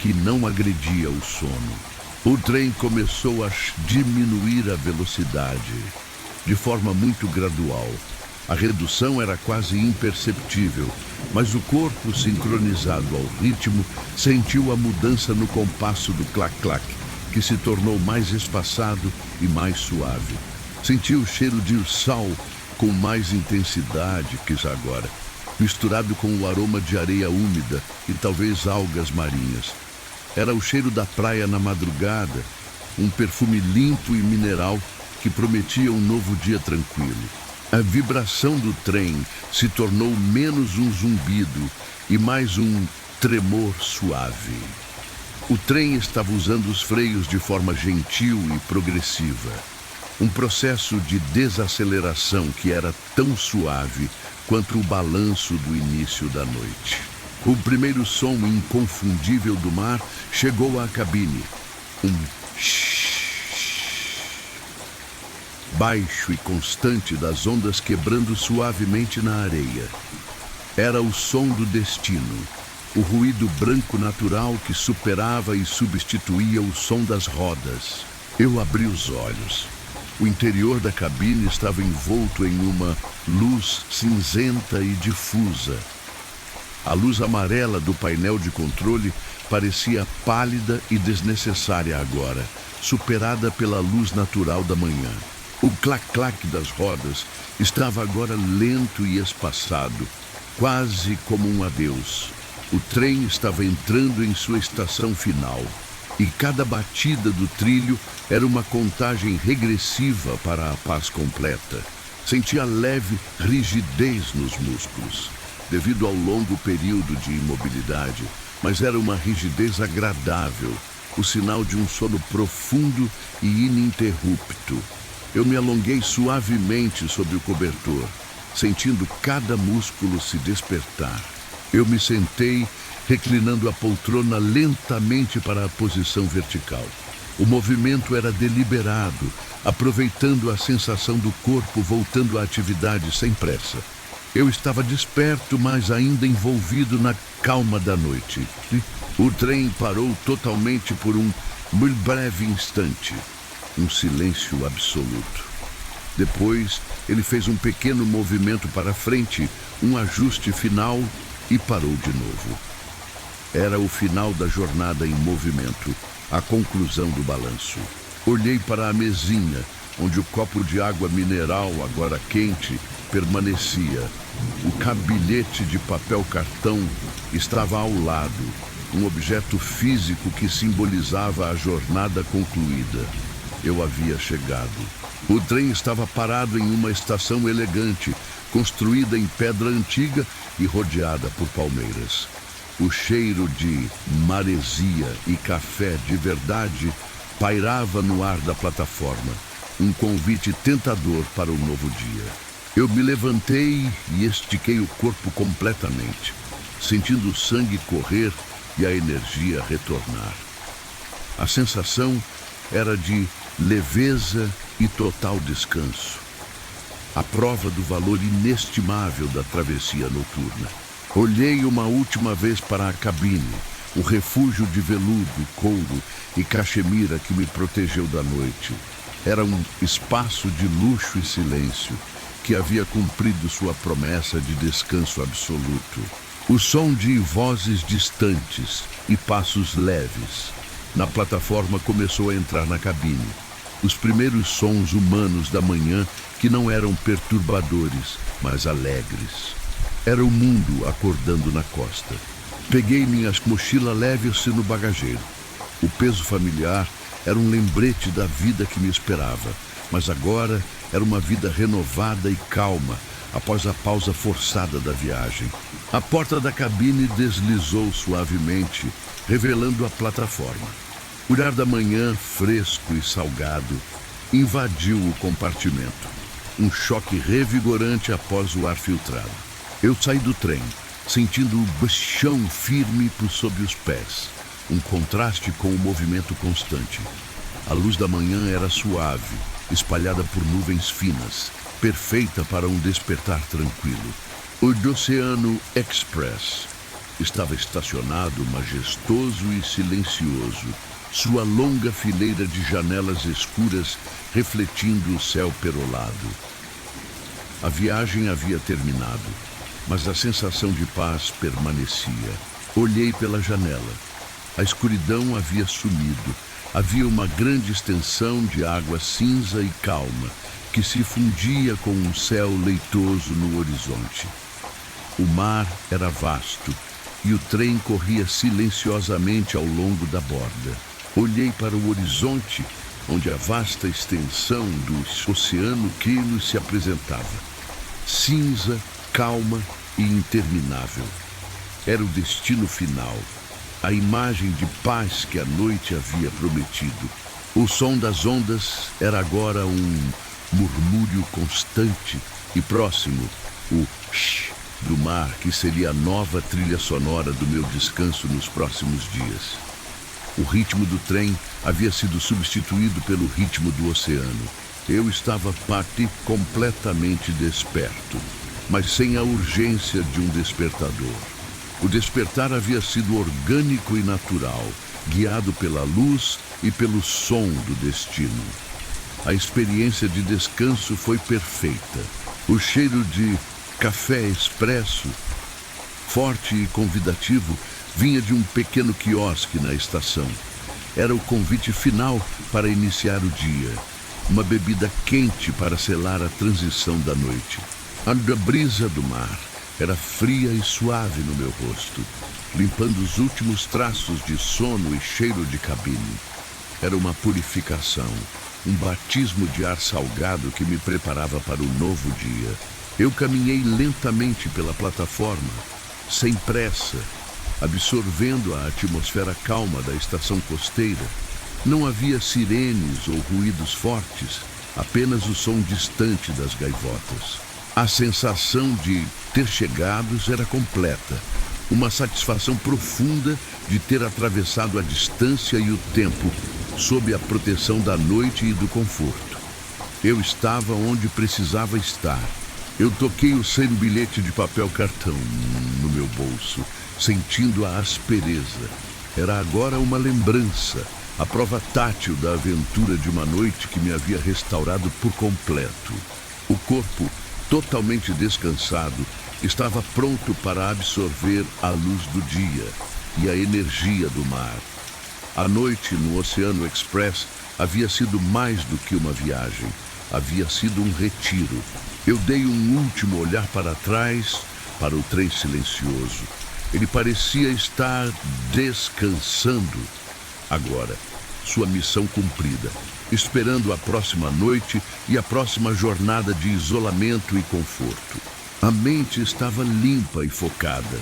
que não agredia o sono. O trem começou a diminuir a velocidade, de forma muito gradual. A redução era quase imperceptível, mas o corpo, sincronizado ao ritmo, sentiu a mudança no compasso do clac-clac, que se tornou mais espaçado e mais suave. Sentiu o cheiro de sal com mais intensidade que já agora, misturado com o aroma de areia úmida e talvez algas marinhas. Era o cheiro da praia na madrugada, um perfume limpo e mineral que prometia um novo dia tranquilo. A vibração do trem se tornou menos um zumbido e mais um tremor suave. O trem estava usando os freios de forma gentil e progressiva. Um processo de desaceleração que era tão suave quanto o balanço do início da noite. O primeiro som inconfundível do mar chegou à cabine. Um baixo e constante das ondas quebrando suavemente na areia. Era o som do destino, o ruído branco natural que superava e substituía o som das rodas. Eu abri os olhos. O interior da cabine estava envolto em uma luz cinzenta e difusa. A luz amarela do painel de controle parecia pálida e desnecessária agora, superada pela luz natural da manhã. O clac-clac das rodas estava agora lento e espaçado, quase como um adeus. O trem estava entrando em sua estação final, e cada batida do trilho era uma contagem regressiva para a paz completa. Sentia leve rigidez nos músculos, devido ao longo período de imobilidade, mas era uma rigidez agradável, o sinal de um sono profundo e ininterrupto. Eu me alonguei suavemente sobre o cobertor, sentindo cada músculo se despertar. Eu me sentei, reclinando a poltrona lentamente para a posição vertical. O movimento era deliberado, aproveitando a sensação do corpo voltando à atividade sem pressa. Eu estava desperto, mas ainda envolvido na calma da noite. O trem parou totalmente por um breve instante. Um silêncio absoluto. Depois, ele fez um pequeno movimento para frente, um ajuste final e parou de novo. Era o final da jornada em movimento, a conclusão do balanço. Olhei para a mesinha, onde o copo de água mineral, agora quente, permanecia. O cabilhete de papel cartão estava ao lado, um objeto físico que simbolizava a jornada concluída. Eu havia chegado. O trem estava parado em uma estação elegante, construída em pedra antiga e rodeada por palmeiras. O cheiro de maresia e café de verdade pairava no ar da plataforma, um convite tentador para o novo dia. Eu me levantei e estiquei o corpo completamente, sentindo o sangue correr e a energia retornar. A sensação era de leveza e total descanso. A prova do valor inestimável da travessia noturna. Olhei uma última vez para a cabine, o refúgio de veludo, couro e cachemira que me protegeu da noite. Era um espaço de luxo e silêncio, que havia cumprido sua promessa de descanso absoluto. O som de vozes distantes e passos leves. Na plataforma começou a entrar na cabine. Os primeiros sons humanos da manhã que não eram perturbadores, mas alegres. Era o mundo acordando na costa. Peguei minhas mochilas leves no bagageiro. O peso familiar era um lembrete da vida que me esperava, mas agora era uma vida renovada e calma após a pausa forçada da viagem. A porta da cabine deslizou suavemente, revelando a plataforma. O ar da manhã, fresco e salgado, invadiu o compartimento. Um choque revigorante após o ar filtrado. Eu saí do trem, sentindo o chão firme por sob os pés, um contraste com o movimento constante. A luz da manhã era suave, espalhada por nuvens finas, perfeita para um despertar tranquilo. O Oceano Express estava estacionado, majestoso e silencioso, sua longa fileira de janelas escuras refletindo o céu perolado. A viagem havia terminado, mas a sensação de paz permanecia. Olhei pela janela. A escuridão havia sumido. Havia uma grande extensão de água cinza e calma, que se fundia com um céu leitoso no horizonte. O mar era vasto, e o trem corria silenciosamente ao longo da borda. Olhei para o horizonte, onde a vasta extensão do oceano Quilo se apresentava. Cinza, calma e interminável. Era o destino final, a imagem de paz que a noite havia prometido. O som das ondas era agora um murmúrio constante e próximo, o shh do mar, que seria a nova trilha sonora do meu descanso nos próximos dias. O ritmo do trem havia sido substituído pelo ritmo do oceano. Eu estava completamente desperto, mas sem a urgência de um despertador. O despertar havia sido orgânico e natural, guiado pela luz e pelo som do destino. A experiência de descanso foi perfeita. O cheiro de café expresso, forte e convidativo, vinha de um pequeno quiosque na estação. Era o convite final para iniciar o dia. Uma bebida quente para selar a transição da noite. A brisa do mar era fria e suave no meu rosto, limpando os últimos traços de sono e cheiro de cabine. Era uma purificação, um batismo de ar salgado que me preparava para o novo dia. Eu caminhei lentamente pela plataforma, sem pressa, absorvendo a atmosfera calma da estação costeira. Não havia sirenes ou ruídos fortes, apenas o som distante das gaivotas. A sensação de ter chegado era completa, uma satisfação profunda de ter atravessado a distância e o tempo sob a proteção da noite e do conforto. Eu estava onde precisava estar, Eu toquei o sem bilhete de papel cartão no meu bolso, sentindo a aspereza. Era agora uma lembrança, a prova tátil da aventura de uma noite que me havia restaurado por completo. O corpo, totalmente descansado, estava pronto para absorver a luz do dia e a energia do mar. A noite no Oceano Express havia sido mais do que uma viagem, havia sido um retiro. Eu dei um último olhar para trás, para o trem silencioso. Ele parecia estar descansando. Agora, sua missão cumprida, esperando a próxima noite e a próxima jornada de isolamento e conforto. A mente estava limpa e focada,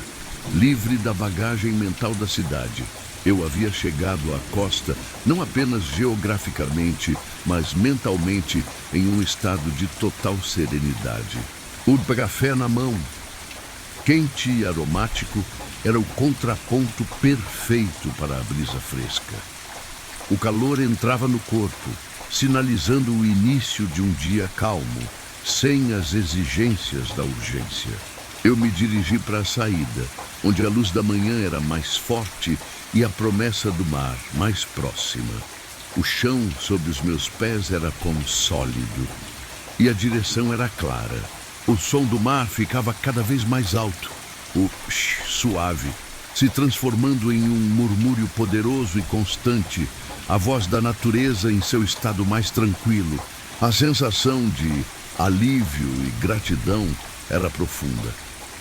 livre da bagagem mental da cidade. Eu havia chegado à costa não apenas geograficamente, mas mentalmente em um estado de total serenidade. O café na mão, quente e aromático, era o contraponto perfeito para a brisa fresca. O calor entrava no corpo, sinalizando o início de um dia calmo, sem as exigências da urgência. Eu me dirigi para a saída, onde a luz da manhã era mais forte e a promessa do mar mais próxima. O chão sob os meus pés era como sólido e a direção era clara. O som do mar ficava cada vez mais alto, o suave, se transformando em um murmúrio poderoso e constante, a voz da natureza em seu estado mais tranquilo. A sensação de alívio e gratidão era profunda.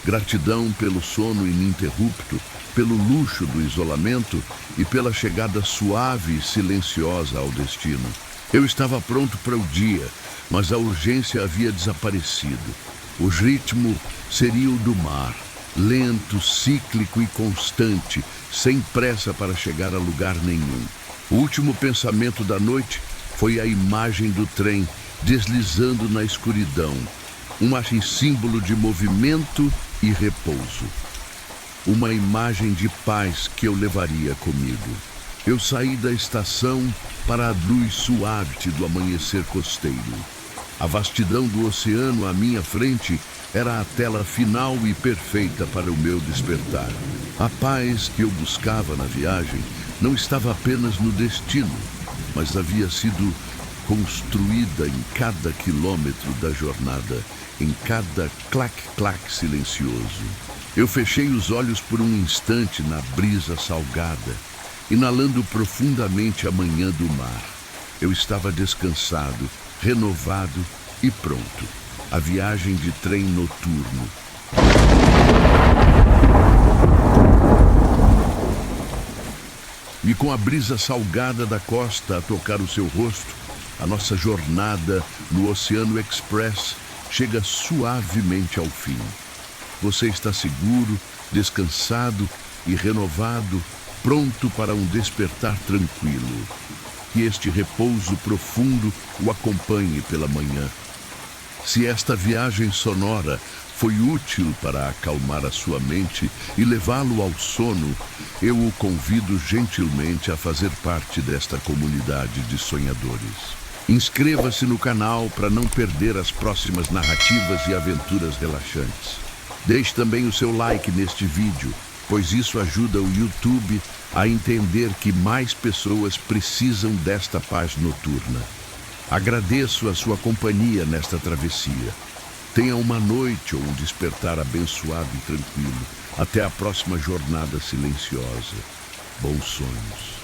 Gratidão pelo sono ininterrupto, pelo luxo do isolamento e pela chegada suave e silenciosa ao destino. Eu estava pronto para o dia, mas a urgência havia desaparecido. O ritmo seria o do mar, lento, cíclico e constante, sem pressa para chegar a lugar nenhum. O último pensamento da noite foi a imagem do trem deslizando na escuridão, uma símbolo de movimento e repouso. Uma imagem de paz que eu levaria comigo. Eu saí da estação para a luz suave do amanhecer costeiro. A vastidão do oceano à minha frente era a tela final e perfeita para o meu despertar. A paz que eu buscava na viagem não estava apenas no destino, mas havia sido construída em cada quilômetro da jornada, em cada clac-clac silencioso. Eu fechei os olhos por um instante na brisa salgada, inalando profundamente a manhã do mar. Eu estava descansado, renovado e pronto. A viagem de trem noturno. E com a brisa salgada da costa a tocar o seu rosto, a nossa jornada no Oceano Express chega suavemente ao fim. Você está seguro, descansado e renovado, pronto para um despertar tranquilo. Que este repouso profundo o acompanhe pela manhã. Se esta viagem sonora foi útil para acalmar a sua mente e levá-lo ao sono, eu o convido gentilmente a fazer parte desta comunidade de sonhadores. Inscreva-se no canal para não perder as próximas narrativas e aventuras relaxantes. Deixe também o seu like neste vídeo, pois isso ajuda o YouTube a entender que mais pessoas precisam desta paz noturna. Agradeço a sua companhia nesta travessia. Tenha uma noite ou um despertar abençoado e tranquilo. Até a próxima jornada silenciosa. Bons sonhos.